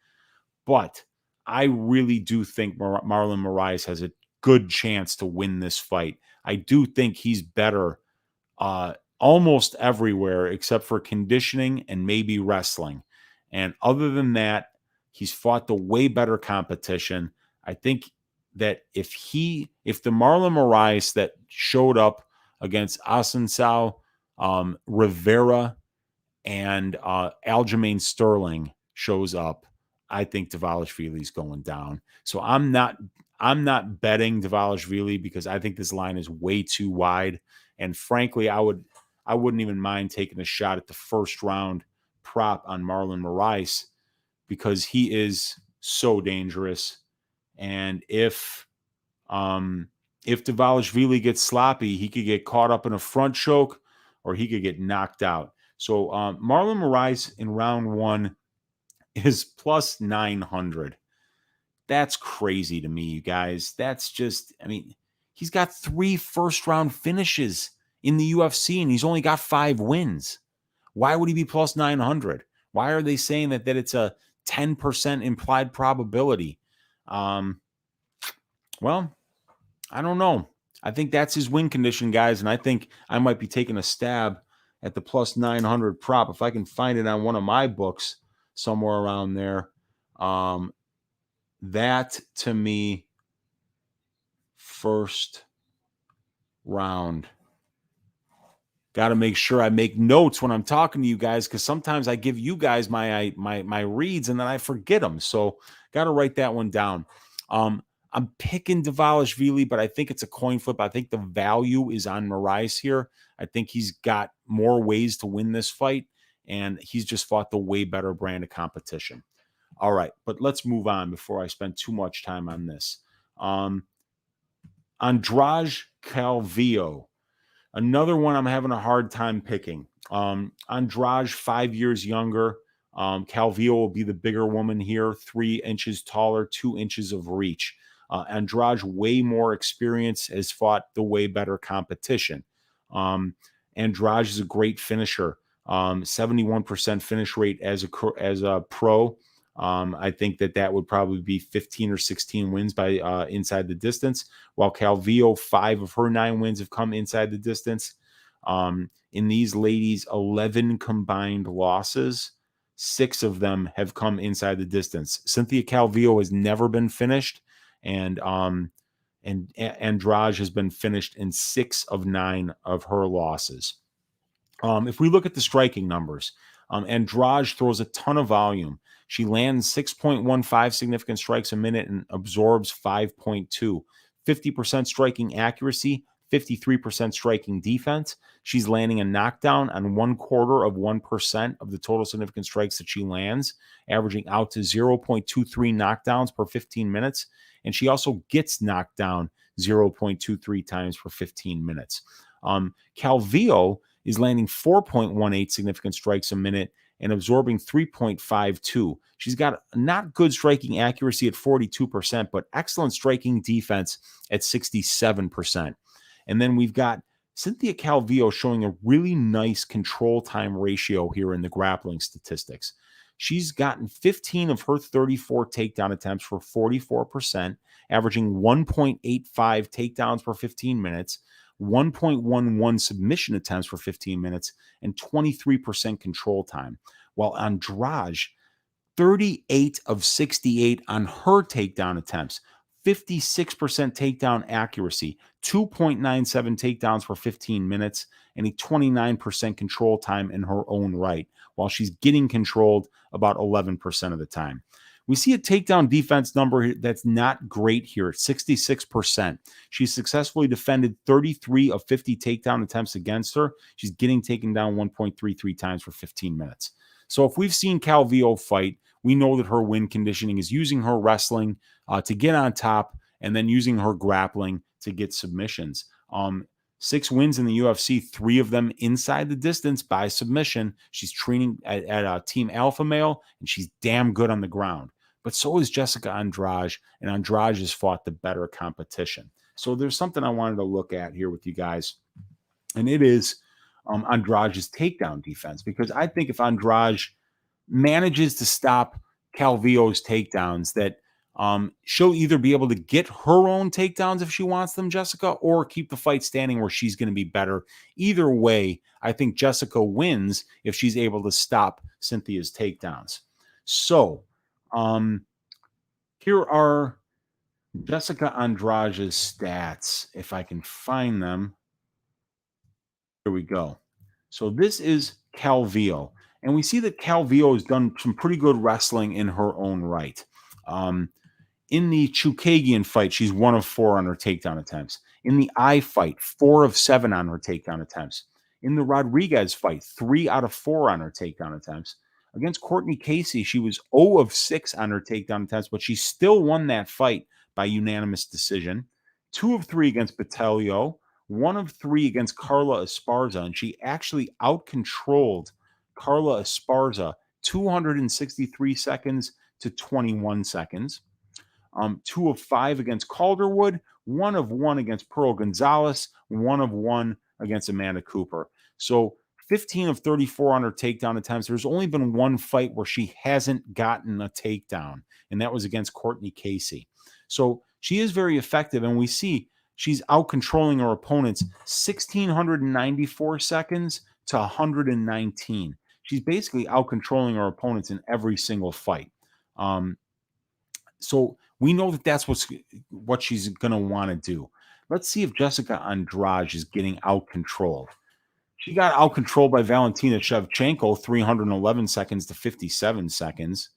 A: But I really do think Marlon Moraes has a good chance to win this fight. I do think he's better almost everywhere except for conditioning and maybe wrestling. And other than that, he's fought the way better competition. I think that if the Marlon Moraes that showed up against Assunção, Rivera, and Aljamain Sterling shows up, I think Dvalishvili's going down. So I'm not betting Dvalishvili because I think this line is way too wide. And frankly, I wouldn't even mind taking a shot at the first round prop on Marlon Moraes because he is so dangerous. And if Dvalishvili gets sloppy, he could get caught up in a front choke or he could get knocked out. So Marlon Moraes in round 1 is plus 900. That's crazy to me, you guys. That's just, he's got 3 first-round finishes in the UFC, and he's only got 5 wins. Why would he be plus 900? Why are they saying that it's a 10% implied probability? Well, I don't know. I think that's his win condition, guys. And I think I might be taking a stab at the plus 900 prop. If I can find it on one of my books somewhere around there, that to me, first round. Got to make sure I make notes when I'm talking to you guys, because sometimes I give you guys my reads and then I forget them. So got to write that one down. I'm picking Dvalishvili, but I think it's a coin flip. I think the value is on Moraes here. I think he's got more ways to win this fight, and he's just fought the way better brand of competition. All right, but let's move on before I spend too much time on this. Andrade Calvillo. Another one I'm having a hard time picking. Andrade, 5 years younger. Calvillo will be the bigger woman here, 3 inches taller, 2 inches of reach. Andrade, way more experience, has fought the way better competition. Andrade is a great finisher. 71% finish rate as a pro. I think that would probably be 15 or 16 wins by inside the distance, while Calvillo, 5 of her 9 wins have come inside the distance. In these ladies, 11 combined losses, 6 of them have come inside the distance. Cynthia Calvillo has never been finished, and Andrade has been finished in 6 of 9 of her losses. If we look at the striking numbers, Andrade throws a ton of volume. She lands 6.15 significant strikes a minute and absorbs 5.2. 50% striking accuracy, 53% striking defense. She's landing a knockdown on 0.25% of the total significant strikes that she lands, averaging out to 0.23 knockdowns per 15 minutes. And she also gets knocked down 0.23 times per 15 minutes. Calvillo is landing 4.18 significant strikes a minute and absorbing 3.52. She's got not good striking accuracy at 42%, but excellent striking defense at 67%. And then we've got Cynthia Calvillo showing a really nice control time ratio here in the grappling statistics. She's gotten 15 of her 34 takedown attempts for 44%, averaging 1.85 takedowns per 15 minutes, 1.11 submission attempts for 15 minutes, and 23% control time. While Andrade, 38 of 68 on her takedown attempts, 56% takedown accuracy, 2.97 takedowns for 15 minutes, and a 29% control time in her own right, while she's getting controlled about 11% of the time. We see a takedown defense number that's not great here at 66%. She successfully defended 33 of 50 takedown attempts against her. She's getting taken down 1.33 times for 15 minutes. So if we've seen Calvillo fight, we know that her win conditioning is using her wrestling to get on top and then using her grappling to get submissions. 6 wins in the UFC, 3 of them inside the distance by submission. She's training at Team Alpha Male, and she's damn good on the ground. But so is Jessica Andrade, and Andrade has fought the better competition. So there's something I wanted to look at here with you guys, and it is Andrade's takedown defense, because I think if Andrade manages to stop Calvillo's takedowns, that she'll either be able to get her own takedowns if she wants them, Jessica, or keep the fight standing where she's going to be better. Either way, I think Jessica wins if she's able to stop Cynthia's takedowns. So here are Jessica Andrade's stats, if I can find them. Here we go. So this is Calvillo, and we see that Calvillo has done some pretty good wrestling in her own right. In the Chukagian fight, she's 1 of 4 on her takedown attempts. In the I fight, 4 of 7 on her takedown attempts. In the Rodriguez fight, 3 out of 4 on her takedown attempts. Against Courtney Casey, she was 0 of 6 on her takedown attempts, but she still won that fight by unanimous decision. 2 of 3 against Botelho, 1 of 3 against Carla Esparza, and she actually out-controlled Carla Esparza 263 seconds to 21 seconds. 2 of 5 against Calderwood, 1 of 1 against Pearl Gonzalez, 1 of 1 against Amanda Cooper. So 15 of 34 on her takedown attempts. There's only been 1 fight where she hasn't gotten a takedown, and that was against Courtney Casey. So she is very effective, and we see she's out controlling her opponents 1,694 seconds to 119. She's basically out controlling her opponents in every single fight. So we know that that's what she's going to want to do. Let's see if Jessica Andrade is getting out controlled. She got out controlled by Valentina Shevchenko, 311 seconds to 57 seconds.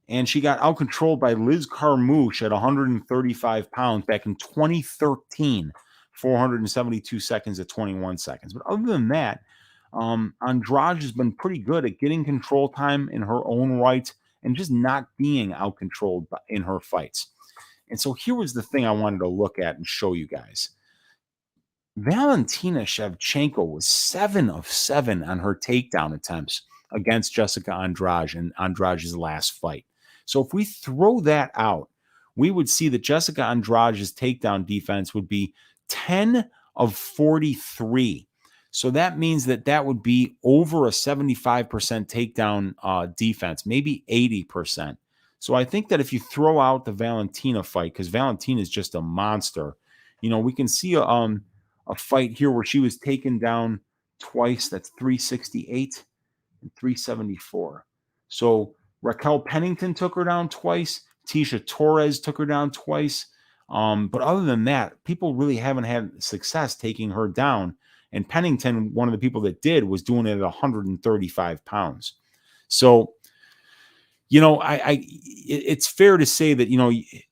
A: And she got out controlled by Liz Carmouche at 135 pounds back in 2013, 472 seconds to 21 seconds. But other than that, Andrade has been pretty good at getting control time in her own right and just not being out controlled in her fights. And so here was the thing I wanted to look at and show you guys. Valentina Shevchenko was 7 of 7 on her takedown attempts against Jessica Andrade in Andrade's last fight. So if we throw that out, we would see that Jessica Andrade's takedown defense would be 10 of 43. So that means that would be over a 75% takedown defense, maybe 80%. So I think that if you throw out the Valentina fight, because Valentina is just a monster, we can see a fight here where she was taken down twice. That's 368 and 374. So Raquel Pennington took her down twice. Tisha Torres took her down twice. But other than that, people really haven't had success taking her down. And Pennington, one of the people that did, was doing it at 135 pounds. So, it's fair to say that,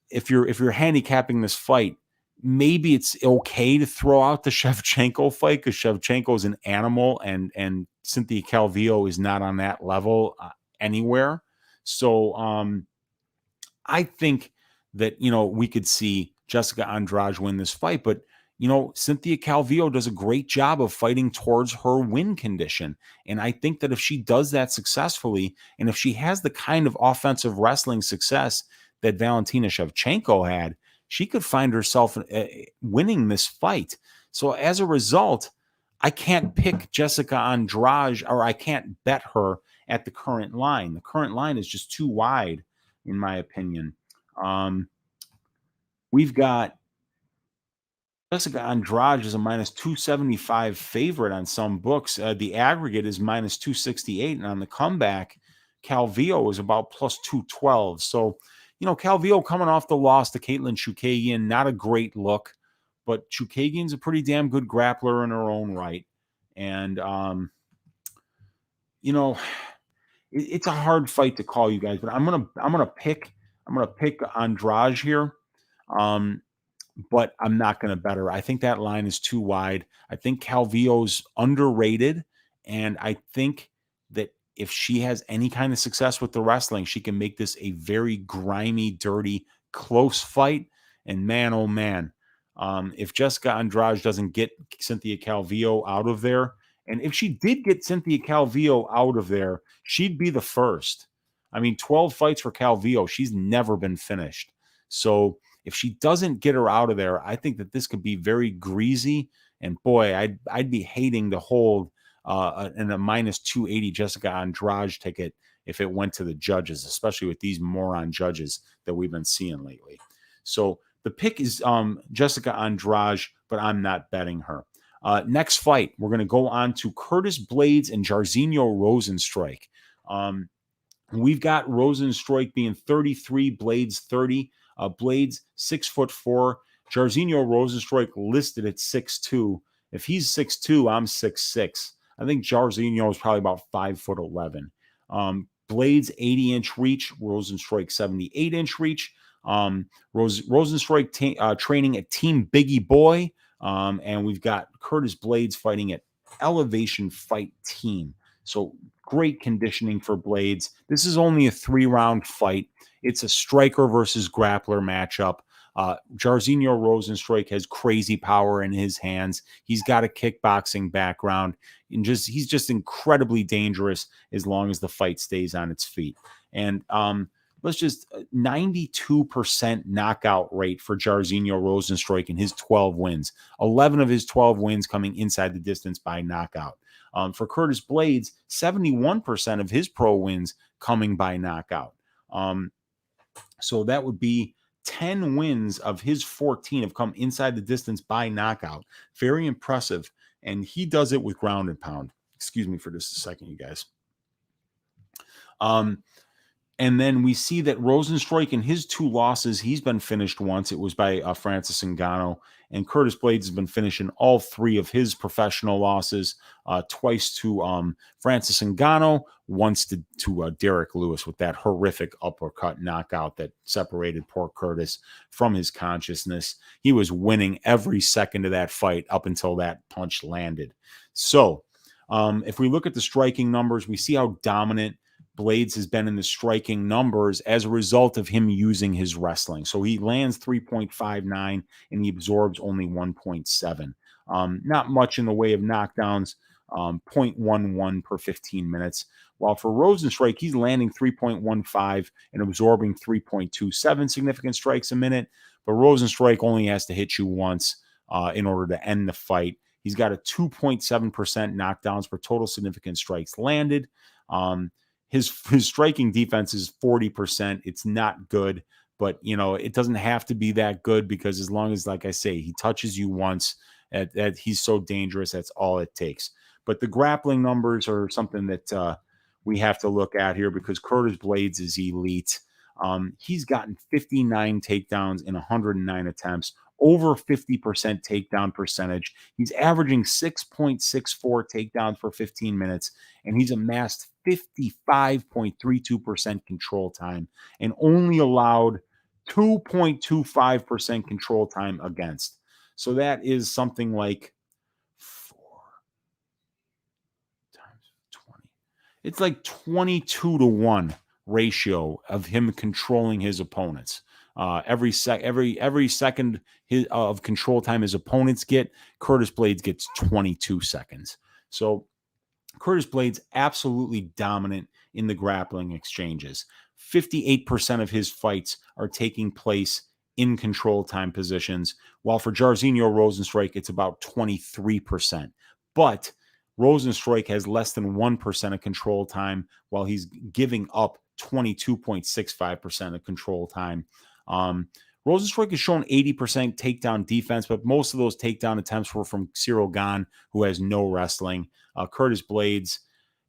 A: if you're handicapping this fight, maybe it's okay to throw out the Shevchenko fight because Shevchenko is an animal and Cynthia Calvillo is not on that level anywhere. So I think that, we could see Jessica Andrade win this fight, but Cynthia Calvillo does a great job of fighting towards her win condition. And I think that if she does that successfully, and if she has the kind of offensive wrestling success that Valentina Shevchenko had, she could find herself winning this fight. So as a result, I can't pick Jessica Andrade, or I can't bet her at the current line. The current line is just too wide, in my opinion. We've got Jessica Andrade is a minus 275 favorite on some books. The aggregate is minus 268. And on the comeback, Calvillo is about plus 212. So, Calvillo coming off the loss to Caitlin Chookagian, not a great look, but Chookagian's a pretty damn good grappler in her own right. And, it's a hard fight to call, you guys, but I'm gonna pick Andrade here. But I'm not going to bet her. I think that line is too wide. I think Calvillo's underrated, and I think that if she has any kind of success with the wrestling, she can make this a very grimy, dirty, close fight. And man, oh man, if Jessica Andrade doesn't get Cynthia Calvillo out of there, and if she did get Cynthia Calvillo out of there, she'd be the first. 12 fights for Calvillo. She's never been finished. So if she doesn't get her out of there, I think that this could be very greasy. And boy, I'd be hating to hold in a minus 280 Jessica Andrade ticket if it went to the judges, especially with these moron judges that we've been seeing lately. So the pick is Jessica Andrade, but I'm not betting her. Next fight, we're going to go on to Curtis Blaydes and Jairzinho Rozenstruik. We've got Rozenstruik being 33, Blaydes 30. Blaydes 6'4", Jairzinho Rozenstruik listed at 6'2". If he's 6'2", I'm 6'6". I think Jairzinho is probably about 5'11". Blaydes 80-inch reach, Rozenstruik 78-inch reach. Rozenstruik training at Team Biggie Boy, and we've got Curtis Blaydes fighting at Elevation Fight Team. So great conditioning for Blaydes. This is only a 3-round fight. It's a striker versus grappler matchup. Jairzinho Rozenstruik has crazy power in his hands. He's got a kickboxing background, and he's just incredibly dangerous as long as the fight stays on its feet. And let's just 92% knockout rate for Jairzinho Rozenstruik in his 12 wins. 11 of his 12 wins coming inside the distance by knockout. For Curtis Blaydes, 71% of his pro wins coming by knockout. So that would be 10 wins of his 14 have come inside the distance by knockout. Very impressive. And he does it with ground and pound. Excuse me for just a second, you guys. And then we see that Rosenstruik in his 2 losses, he's been finished once. It was by Francis Ngannou. And Curtis Blaydes has been finishing all 3 of his professional losses, twice to Francis Ngannou, once to Derek Lewis with that horrific uppercut knockout that separated poor Curtis from his consciousness. He was winning every second of that fight up until that punch landed. So if we look at the striking numbers, we see how dominant Blaydes has been in the striking numbers as a result of him using his wrestling. So he lands 3.59 and he absorbs only 1.7. Not much in the way of knockdowns, 0.11 per 15 minutes. While for Rosenstruik, he's landing 3.15 and absorbing 3.27 significant strikes a minute. But Rosenstruik only has to hit you once in order to end the fight. He's got a 2.7% knockdowns per total significant strikes landed. His striking defense is 40%. It's not good, but it doesn't have to be that good because as long as, like I say, he touches you once, that he's so dangerous. That's all it takes. But the grappling numbers are something that we have to look at here because Curtis Blaydes is elite. He's gotten 59 takedowns in 109 attempts, over 50% takedown percentage. He's averaging 6.64 takedowns per 15 minutes, and he's amassed 55.32% control time and only allowed 2.25% control time against. So that is something like 4 times 20. It's like 22-1 ratio of him controlling his opponents. Every second of control time his opponents get, Curtis Blaydes gets 22 seconds. So Curtis Blaydes absolutely dominant in the grappling exchanges. 58% of his fights are taking place in control time positions, while for Jairzinho Rozenstruik, it's about 23%. But Rozenstruik has less than 1% of control time, while he's giving up 22.65% of control time. Rozenstruik has shown 80% takedown defense, but most of those takedown attempts were from Cyril Gane, who has no wrestling. Curtis Blaydes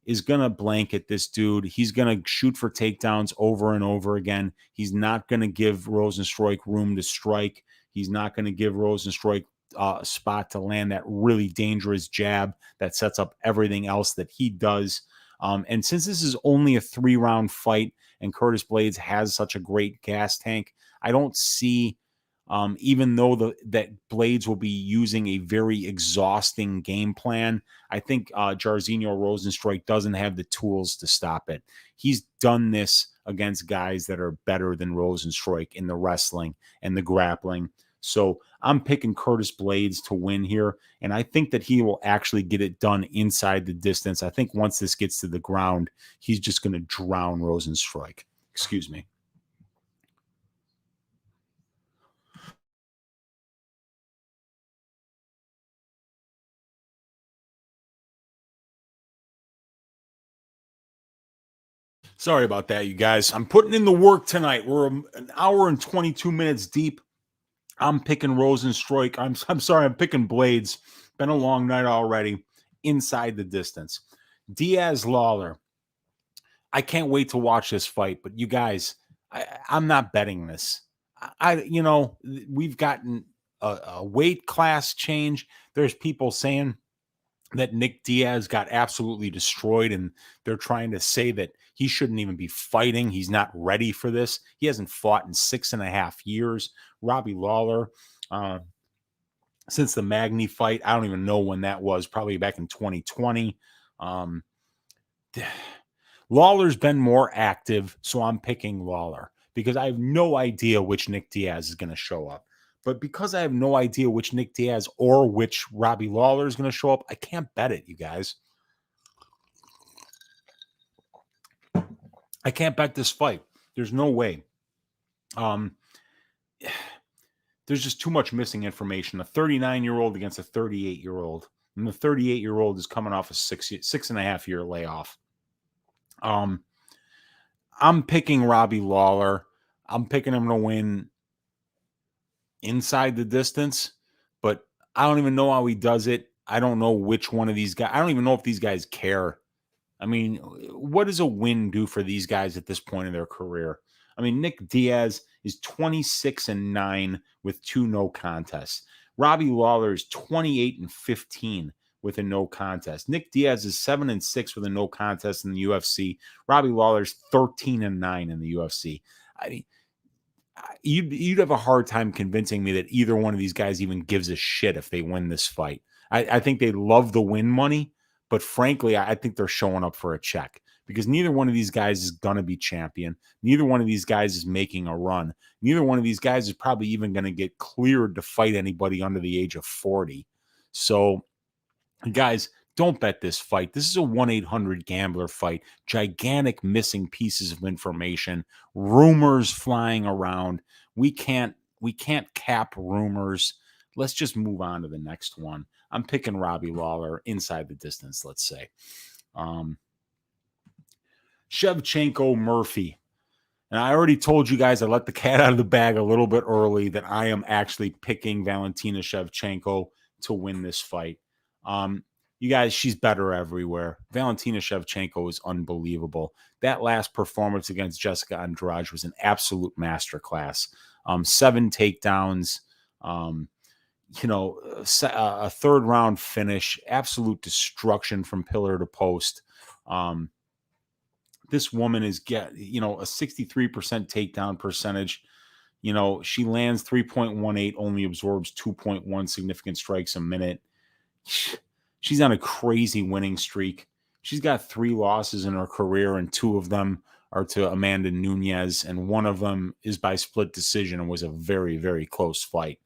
A: is going to blanket this dude. He's going to shoot for takedowns over and over again. He's not going to give Rozenstruik room to strike. He's not going to give Rozenstruik a spot to land that really dangerous jab that sets up everything else that he does. And since this is only a 3-round fight and Curtis Blaydes has such a great gas tank, I don't see, even though that Blaydes will be using a very exhausting game plan, I think Jairzinho Rozenstruik doesn't have the tools to stop it. He's done this against guys that are better than Rozenstruik in the wrestling and the grappling. So I'm picking Curtis Blaydes to win here, and I think that he will actually get it done inside the distance. I think once this gets to the ground, he's just going to drown Rozenstruik. Excuse me. Sorry about that, you guys. I'm putting in the work tonight. We're an hour and 22 minutes deep. I'm picking Rozenstruik. I'm sorry, I'm picking Blaydes. Been a long night already. Inside the distance. Diaz Lawler. I can't wait to watch this fight, but you guys, I'm not betting this. We've gotten a weight class change. There's people saying that Nick Diaz got absolutely destroyed, and they're trying to say that he shouldn't even be fighting. He's not ready for this. He hasn't fought in 6.5 years. Robbie Lawler, since the Magny fight, I don't even know when that was, probably back in 2020. Lawler's been more active, so I'm picking Lawler because I have no idea which Nick Diaz is going to show up. But because I have no idea which Nick Diaz or which Robbie Lawler is going to show up, I can't bet it, you guys. I can't bet this fight. There's no way. There's just too much missing information. A 39-year-old against a 38-year-old. And the 38-year-old is coming off a 6.5 year layoff. I'm picking Robbie Lawler. I'm picking him to win inside the distance, but I don't even know how he does it. I don't know which one of these guys. I don't even know if these guys care. I mean, what does a win do for these guys at this point in their career? I mean, Nick Diaz is 26-9 with 2 no contests. Robbie Lawler is 28-15 with a no contest. Nick Diaz is 7-6 with a no contest in the UFC. Robbie Lawler's 13-9 in the UFC. I mean, you'd have a hard time convincing me that either one of these guys even gives a shit if they win this fight. I think they love the win money, but frankly, I think they're showing up for a check because neither one of these guys is going to be champion. Neither one of these guys is making a run. Neither one of these guys is probably even going to get cleared to fight anybody under the age of 40. So, guys, don't bet this fight. This is a 1-800-GAMBLER fight. Gigantic missing pieces of information, rumors flying around. We can't cap rumors. Let's just move on to the next one. I'm picking Robbie Lawler inside the distance, let's say. Shevchenko Murphy. And I already told you guys I let the cat out of the bag a little bit early that I am actually picking Valentina Shevchenko to win this fight. You guys, she's better everywhere. Valentina Shevchenko is unbelievable. That last performance against Jessica Andrade was an absolute masterclass. 7 takedowns, a third round finish, absolute destruction from pillar to post. This woman is a 63% takedown percentage. She lands 3.18, only absorbs 2.1 significant strikes a minute. She's on a crazy winning streak. She's got 3 losses in her career, and 2 of them are to Amanda Nunes, and one of them is by split decision and was a very, very close fight.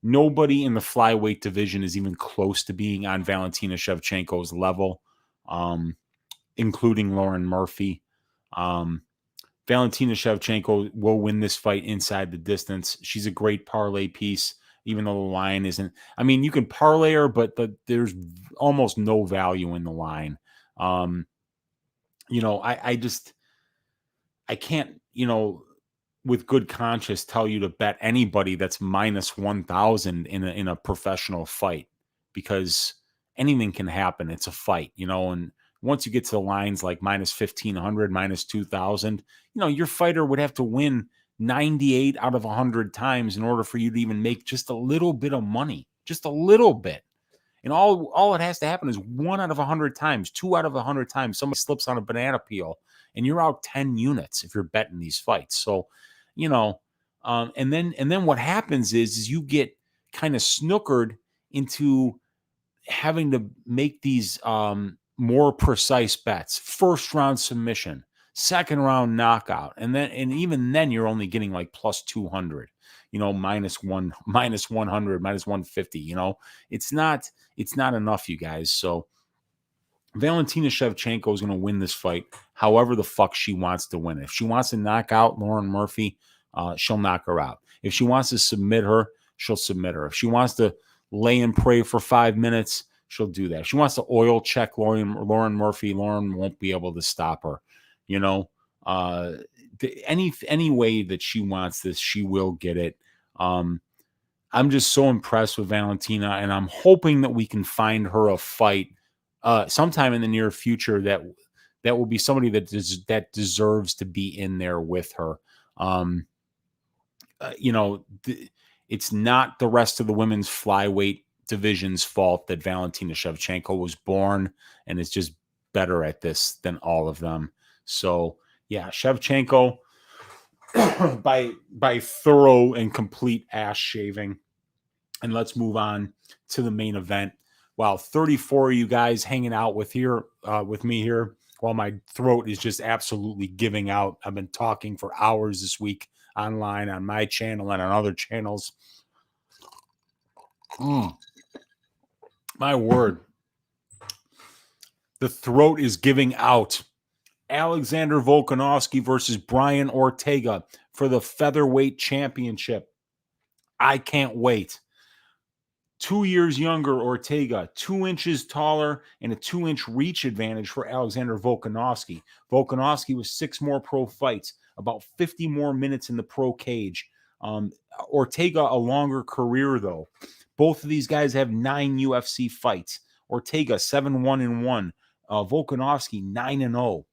A: Nobody in the flyweight division is even close to being on Valentina Shevchenko's level, including Lauren Murphy. Valentina Shevchenko will win this fight inside the distance. She's a great parlay piece, even though the line isn't. I mean, you can parlay her, but there's almost no value in the line. I can't, with good conscience tell you to bet anybody that's minus 1,000 in a professional fight, because anything can happen. It's a fight, and once you get to the lines like minus 1,500, minus 2,000, your fighter would have to win 98 out of 100 times in order for you to even make just a little bit of money, just a little bit. And all it has to happen is 1 out of 100 times, 2 out of 100 times, somebody slips on a banana peel and you're out 10 units if you're betting these fights. So, and then what happens is you get kind of snookered into having to make these more precise bets. First round submission, second round knockout, and even then you're only getting like plus 200, minus 100, minus 150. It's not enough, you guys. So Valentina Shevchenko is going to win this fight however the fuck she wants to win. If she wants to knock out Lauren Murphy, she'll knock her out. If she wants to submit her, she'll submit her. If she wants to lay and pray for 5 minutes, she'll do that. If she wants to oil check Lauren Murphy, Lauren won't be able to stop her. Any way that she wants this, she will get it. I'm just so impressed with Valentina, and I'm hoping that we can find her a fight sometime in the near future that will be somebody that deserves to be in there with her. It's not the rest of the women's flyweight division's fault that Valentina Shevchenko was born and is just better at this than all of them. So yeah, Shevchenko by thorough and complete ass shaving. And let's move on to the main event. Wow, 34 of you guys hanging out with me here while my throat is just absolutely giving out. I've been talking for hours this week online on my channel and on other channels. My word. The throat is giving out. Alexander Volkanovski versus Brian Ortega for the featherweight championship. I can't wait. 2 years younger Ortega, 2 inches taller, and a 2-inch reach advantage for Alexander Volkanovski. Volkanovski with 6 more pro fights, about 50 more minutes in the pro cage. Ortega, a longer career, though. Both of these guys have 9 UFC fights. Ortega, 7-1-1. Volkanovski, 9-0.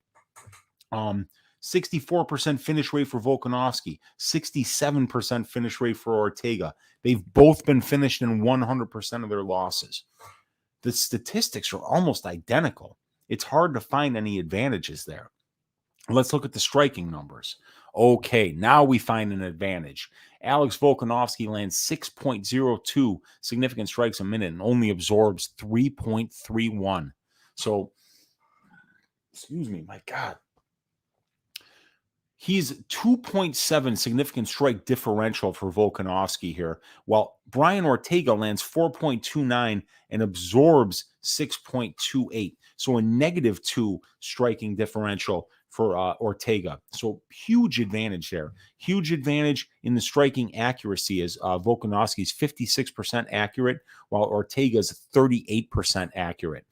A: 64% finish rate for Volkanovski, 67% finish rate for Ortega. They've both been finished in 100% of their losses. The statistics are almost identical. It's hard to find any advantages there. Let's look at the striking numbers. Okay, now we find an advantage. Alex Volkanovski lands 6.02 significant strikes a minute and only absorbs 3.31. So, excuse me, my God. He's 2.7 significant strike differential for Volkanovski here, while Brian Ortega lands 4.29 and absorbs 6.28. So a -2 striking differential for Ortega. So huge advantage there. Huge advantage in the striking accuracy as Volkanovski's 56% accurate, while Ortega's 38% accurate.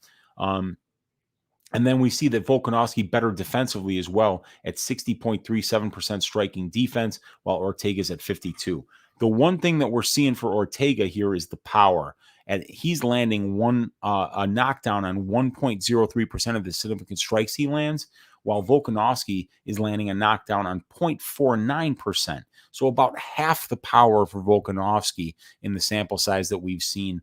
A: And then we see that Volkanovski better defensively as well at 60.37% striking defense, while Ortega's at 52. The one thing that we're seeing for Ortega here is the power. And he's landing a knockdown on 1.03% of the significant strikes he lands, while Volkanovski is landing a knockdown on 0.49%. So about half the power for Volkanovski in the sample size that we've seen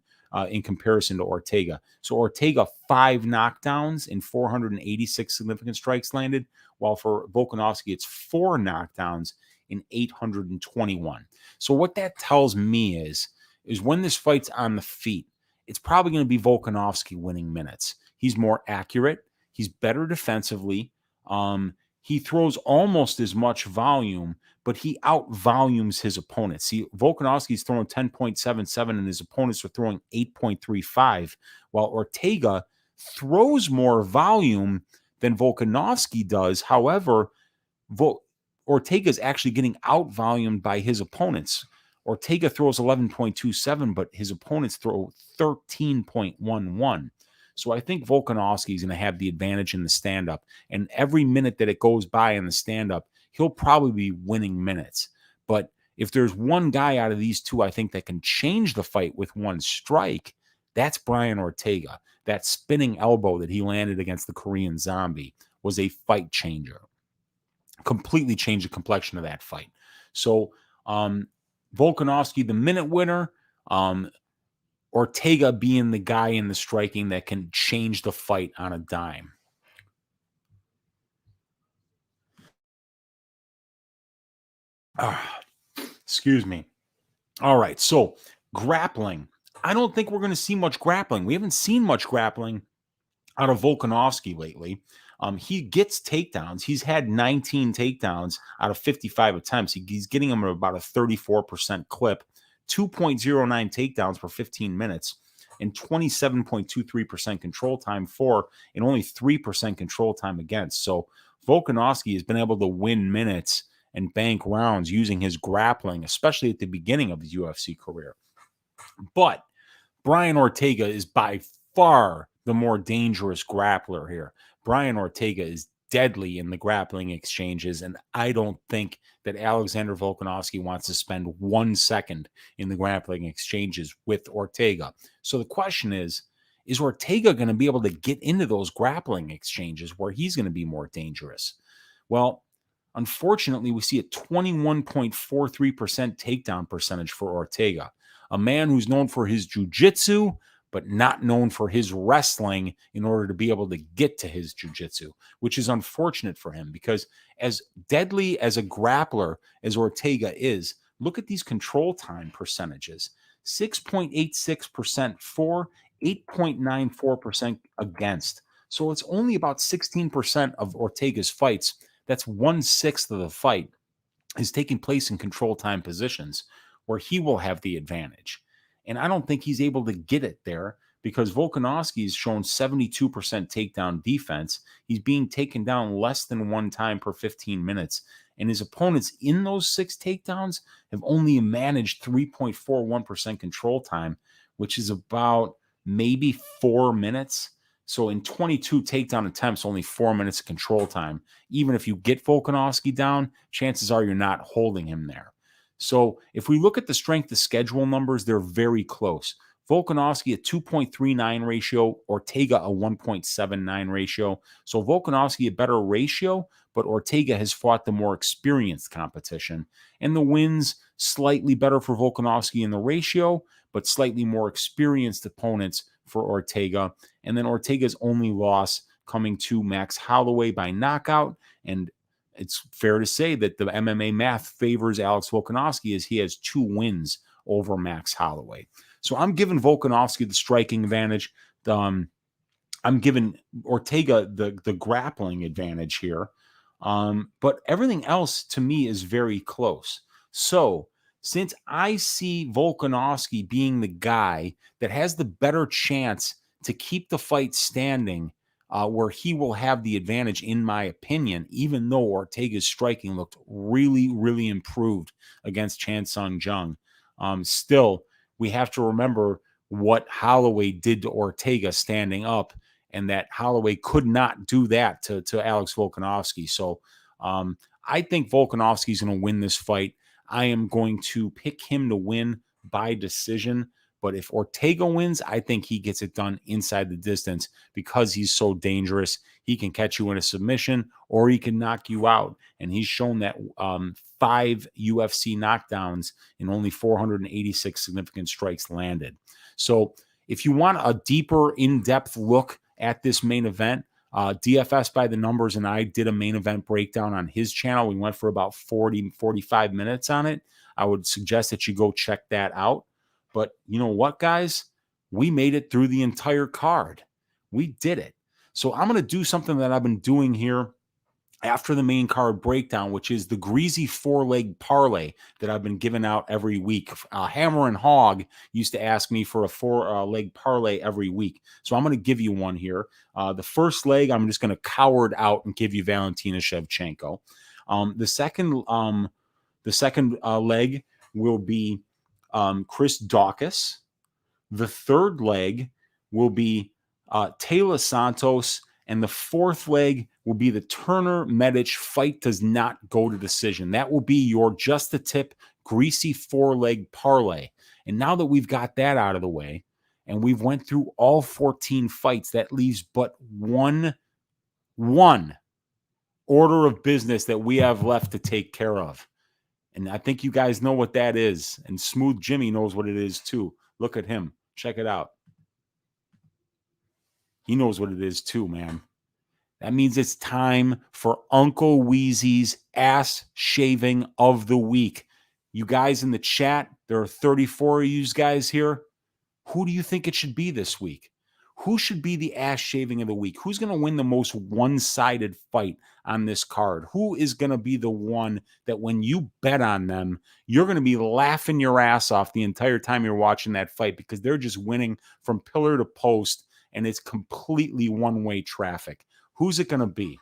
A: in comparison to Ortega. So Ortega, 5 knockdowns in 486 significant strikes landed, while for Volkanovski, it's 4 knockdowns in 821. So what that tells me is when this fight's on the feet, it's probably going to be Volkanovski winning minutes. He's more accurate. He's better defensively. He throws almost as much volume, but he out-volumes his opponents. See, Volkanovski's throwing 10.77 and his opponents are throwing 8.35, while Ortega throws more volume than Volkanovski does. However, Ortega's actually getting out-volumed by his opponents. Ortega throws 11.27, but his opponents throw 13.11. So I think Volkanovski is going to have the advantage in the stand-up. And every minute that it goes by in the stand-up, he'll probably be winning minutes. But if there's one guy out of these two, I think, that can change the fight with one strike, that's Brian Ortega. That spinning elbow that he landed against the Korean Zombie was a fight changer. Completely changed the complexion of that fight. So Volkanovski, the minute winner, Ortega being the guy in the striking that can change the fight on a dime. Excuse me. All right, so grappling. I don't think we're going to see much grappling. We haven't seen much grappling out of Volkanovski lately. He gets takedowns. He's had 19 takedowns out of 55 attempts. He's getting them at about a 34% clip. 2.09 takedowns per 15 minutes and 27.23% control time for, and only 3% control time against. So Volkanovski has been able to win minutes and bank rounds using his grappling, especially at the beginning of his UFC career. But Brian Ortega is by far the more dangerous grappler here. Brian Ortega is deadly in the grappling exchanges, and I don't think that Alexander Volkanovski wants to spend 1 second in the grappling exchanges with Ortega. So the question is Ortega going to be able to get into those grappling exchanges where he's going to be more dangerous? Well, unfortunately, we see a 21.43% takedown percentage for Ortega, a man who's known for his jiu-jitsu, but not known for his wrestling in order to be able to get to his jiu-jitsu, which is unfortunate for him because as deadly as a grappler as Ortega is, look at these control time percentages. 6.86% for, 8.94% against. So it's only about 16% of Ortega's fights. That's 1/6 of the fight is taking place in control time positions where he will have the advantage. And I don't think he's able to get it there because Volkanovski has shown 72% takedown defense. He's being taken down less than 1 time per 15 minutes. And his opponents in those 6 takedowns have only managed 3.41% control time, which is about maybe 4 minutes. So in 22 takedown attempts, only 4 minutes of control time. Even if you get Volkanovski down, chances are you're not holding him there. So if we look at the strength of schedule numbers, they're very close. Volkanovski a 2.39 ratio, Ortega a 1.79 ratio. So Volkanovski a better ratio, but Ortega has fought the more experienced competition. And the wins slightly better for Volkanovski in the ratio, but slightly more experienced opponents for Ortega. And then Ortega's only loss coming to Max Holloway by knockout. And it's fair to say that the MMA math favors Alex Volkanovski as he has 2 wins over Max Holloway. So I'm giving Volkanovski the striking advantage. I'm giving Ortega the grappling advantage here. But everything else to me is very close. So since I see Volkanovski being the guy that has the better chance to keep the fight standing, where he will have the advantage, in my opinion, even though Ortega's striking looked really, really improved against Chan Sung Jung. Still, we have to remember what Holloway did to Ortega standing up, and that Holloway could not do that to Alex Volkanovski. So I think Volkanovski's going to win this fight. I am going to pick him to win by decision. But if Ortega wins, I think he gets it done inside the distance because he's so dangerous. He can catch you in a submission or he can knock you out. And he's shown that 5 UFC knockdowns in only 486 significant strikes landed. So if you want a deeper, in-depth look at this main event, DFS by the numbers and I did a main event breakdown on his channel. We went for about 45 minutes on it. I would suggest that you go check that out. But you know what, guys? We made it through the entire card. We did it. So I'm going to do something that I've been doing here after the main card breakdown, which is the greasy 4-leg parlay that I've been giving out every week. Hammer and Hog used to ask me for a 4-leg parlay every week. So I'm going to give you one here. The first leg, I'm just going to coward out and give you Valentina Shevchenko. The second leg will be Chris Daukaus. The third leg will be Taila Santos. And the fourth leg will be the Turner Medic fight does not go to decision. That will be your just the tip greasy 4-leg parlay. And now that we've got that out of the way and we've went through all 14 fights, that leaves but one order of business that we have left to take care of. And I think you guys know what that is. And Smooth Jimmy knows what it is too. Look at him. Check it out. He knows what it is too, man. That means it's time for Uncle Weezy's ass shaving of the week. You guys in the chat, there are 34 of you guys here. Who do you think it should be this week? Who should be the ass shaving of the week? Who's going to win the most one-sided fight on this card? Who is going to be the one that when you bet on them, you're going to be laughing your ass off the entire time you're watching that fight because they're just winning from pillar to post and it's completely one-way traffic? Who's it going to be?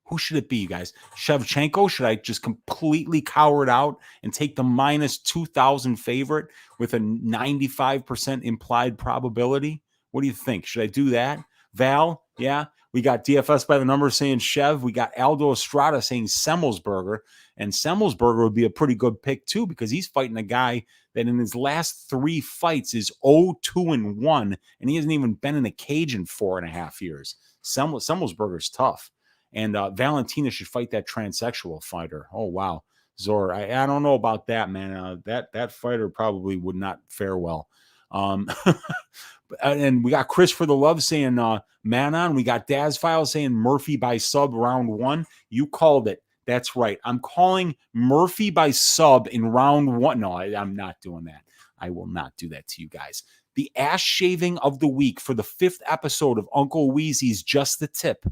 A: Who should it be, you guys? Shevchenko? Should I just completely cower it out and take the minus 2,000 favorite with a 95% implied probability? What do you think? Should I do that? Val? Yeah. We got DFS by the numbers saying Chev. We got Aldo Estrada saying Semelsberger. And Semelsberger would be a pretty good pick too because he's fighting a guy that in his last 3 fights is 0-2-1, and he hasn't even been in a cage in 4.5 years. Semelsberger's tough. And Valentina should fight that transsexual fighter. Oh, wow. Zor, I don't know about that, man. That fighter probably would not fare well. And we got Chris for the love saying Manon. We got Daz File saying Murphy by sub round 1. You called it. That's right. I'm calling Murphy by sub in round 1. No, I'm not doing that. I will not do that to you guys. The ass shaving of the week for the 5th episode of Uncle Weezy's Just the Tip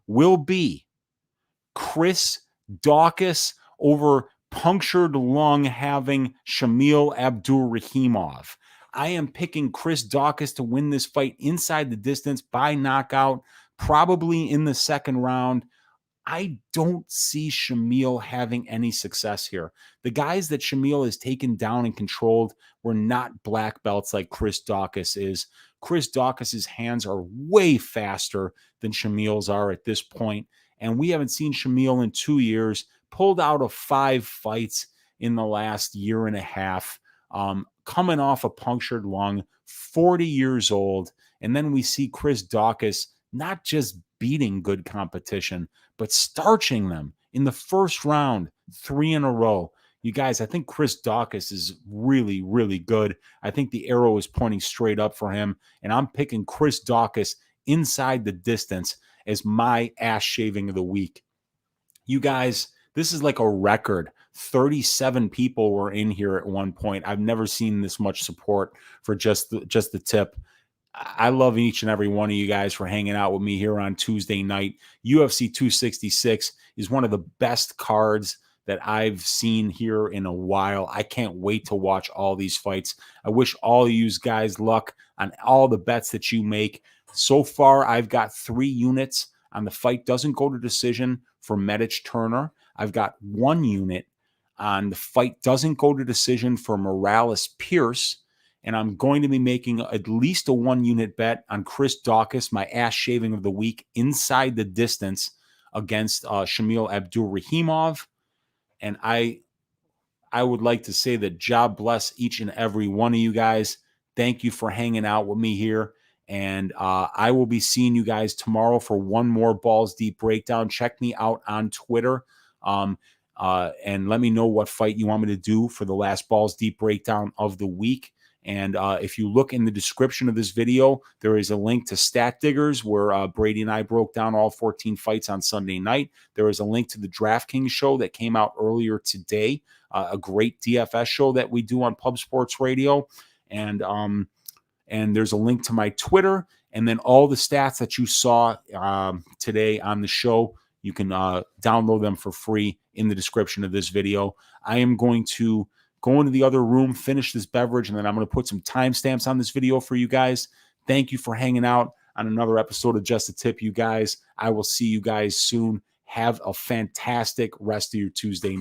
A: will be Chris Daukaus over punctured lung having Shamil Abrurahkimov. I am picking Chris Daukaus to win this fight inside the distance by knockout, probably in the second round. I don't see Shamil having any success here. The guys that Shamil has taken down and controlled were not black belts like Chris Daukaus is. Chris Daukaus' hands are way faster than Shamil's are at this point, and we haven't seen Shamil in 2 years, pulled out of 5 fights. in the last year and a half, coming off a punctured lung, 40 years old. And then we see Chris Daukaus not just beating good competition, but starching them in the first round, 3 in a row. You guys, I think Chris Daukaus is really, really good. I think the arrow is pointing straight up for him, and I'm picking Chris Daukaus inside the distance as my ass shaving of the week. You guys, this is like a record. 37 people were in here at one point. I've never seen this much support for just the tip. I love each and every one of you guys for hanging out with me here on Tuesday night. UFC 266 is one of the best cards that I've seen here in a while. I can't wait to watch all these fights. I wish all of you guys luck on all the bets that you make. So far, I've got 3 units on the fight doesn't go to decision for Medic Turner. I've got 1 unit on the fight doesn't go to decision for Morales Pearce. And I'm going to be making at least a 1 unit bet on Chris Daukaus, my ass shaving of the week, inside the distance against Shamil Abrurahkimov. And I would like to say that God bless each and every one of you guys. Thank you for hanging out with me here. And I will be seeing you guys tomorrow for one more Balls Deep breakdown. Check me out on Twitter. And let me know what fight you want me to do for the last Balls Deep breakdown of the week. And if you look in the description of this video, there is a link to Stat Diggers where Brady and I broke down all 14 fights on Sunday night. There is a link to the DraftKings show that came out earlier today, a great DFS show that we do on Pub Sports Radio. And there's a link to my Twitter. And then all the stats that you saw today on the show, you can download them for free in the description of this video. I am going to go into the other room, finish this beverage, and then I'm going to put some timestamps on this video for you guys. Thank you for hanging out on another episode of Just a Tip, you guys. I will see you guys soon. Have a fantastic rest of your Tuesday night.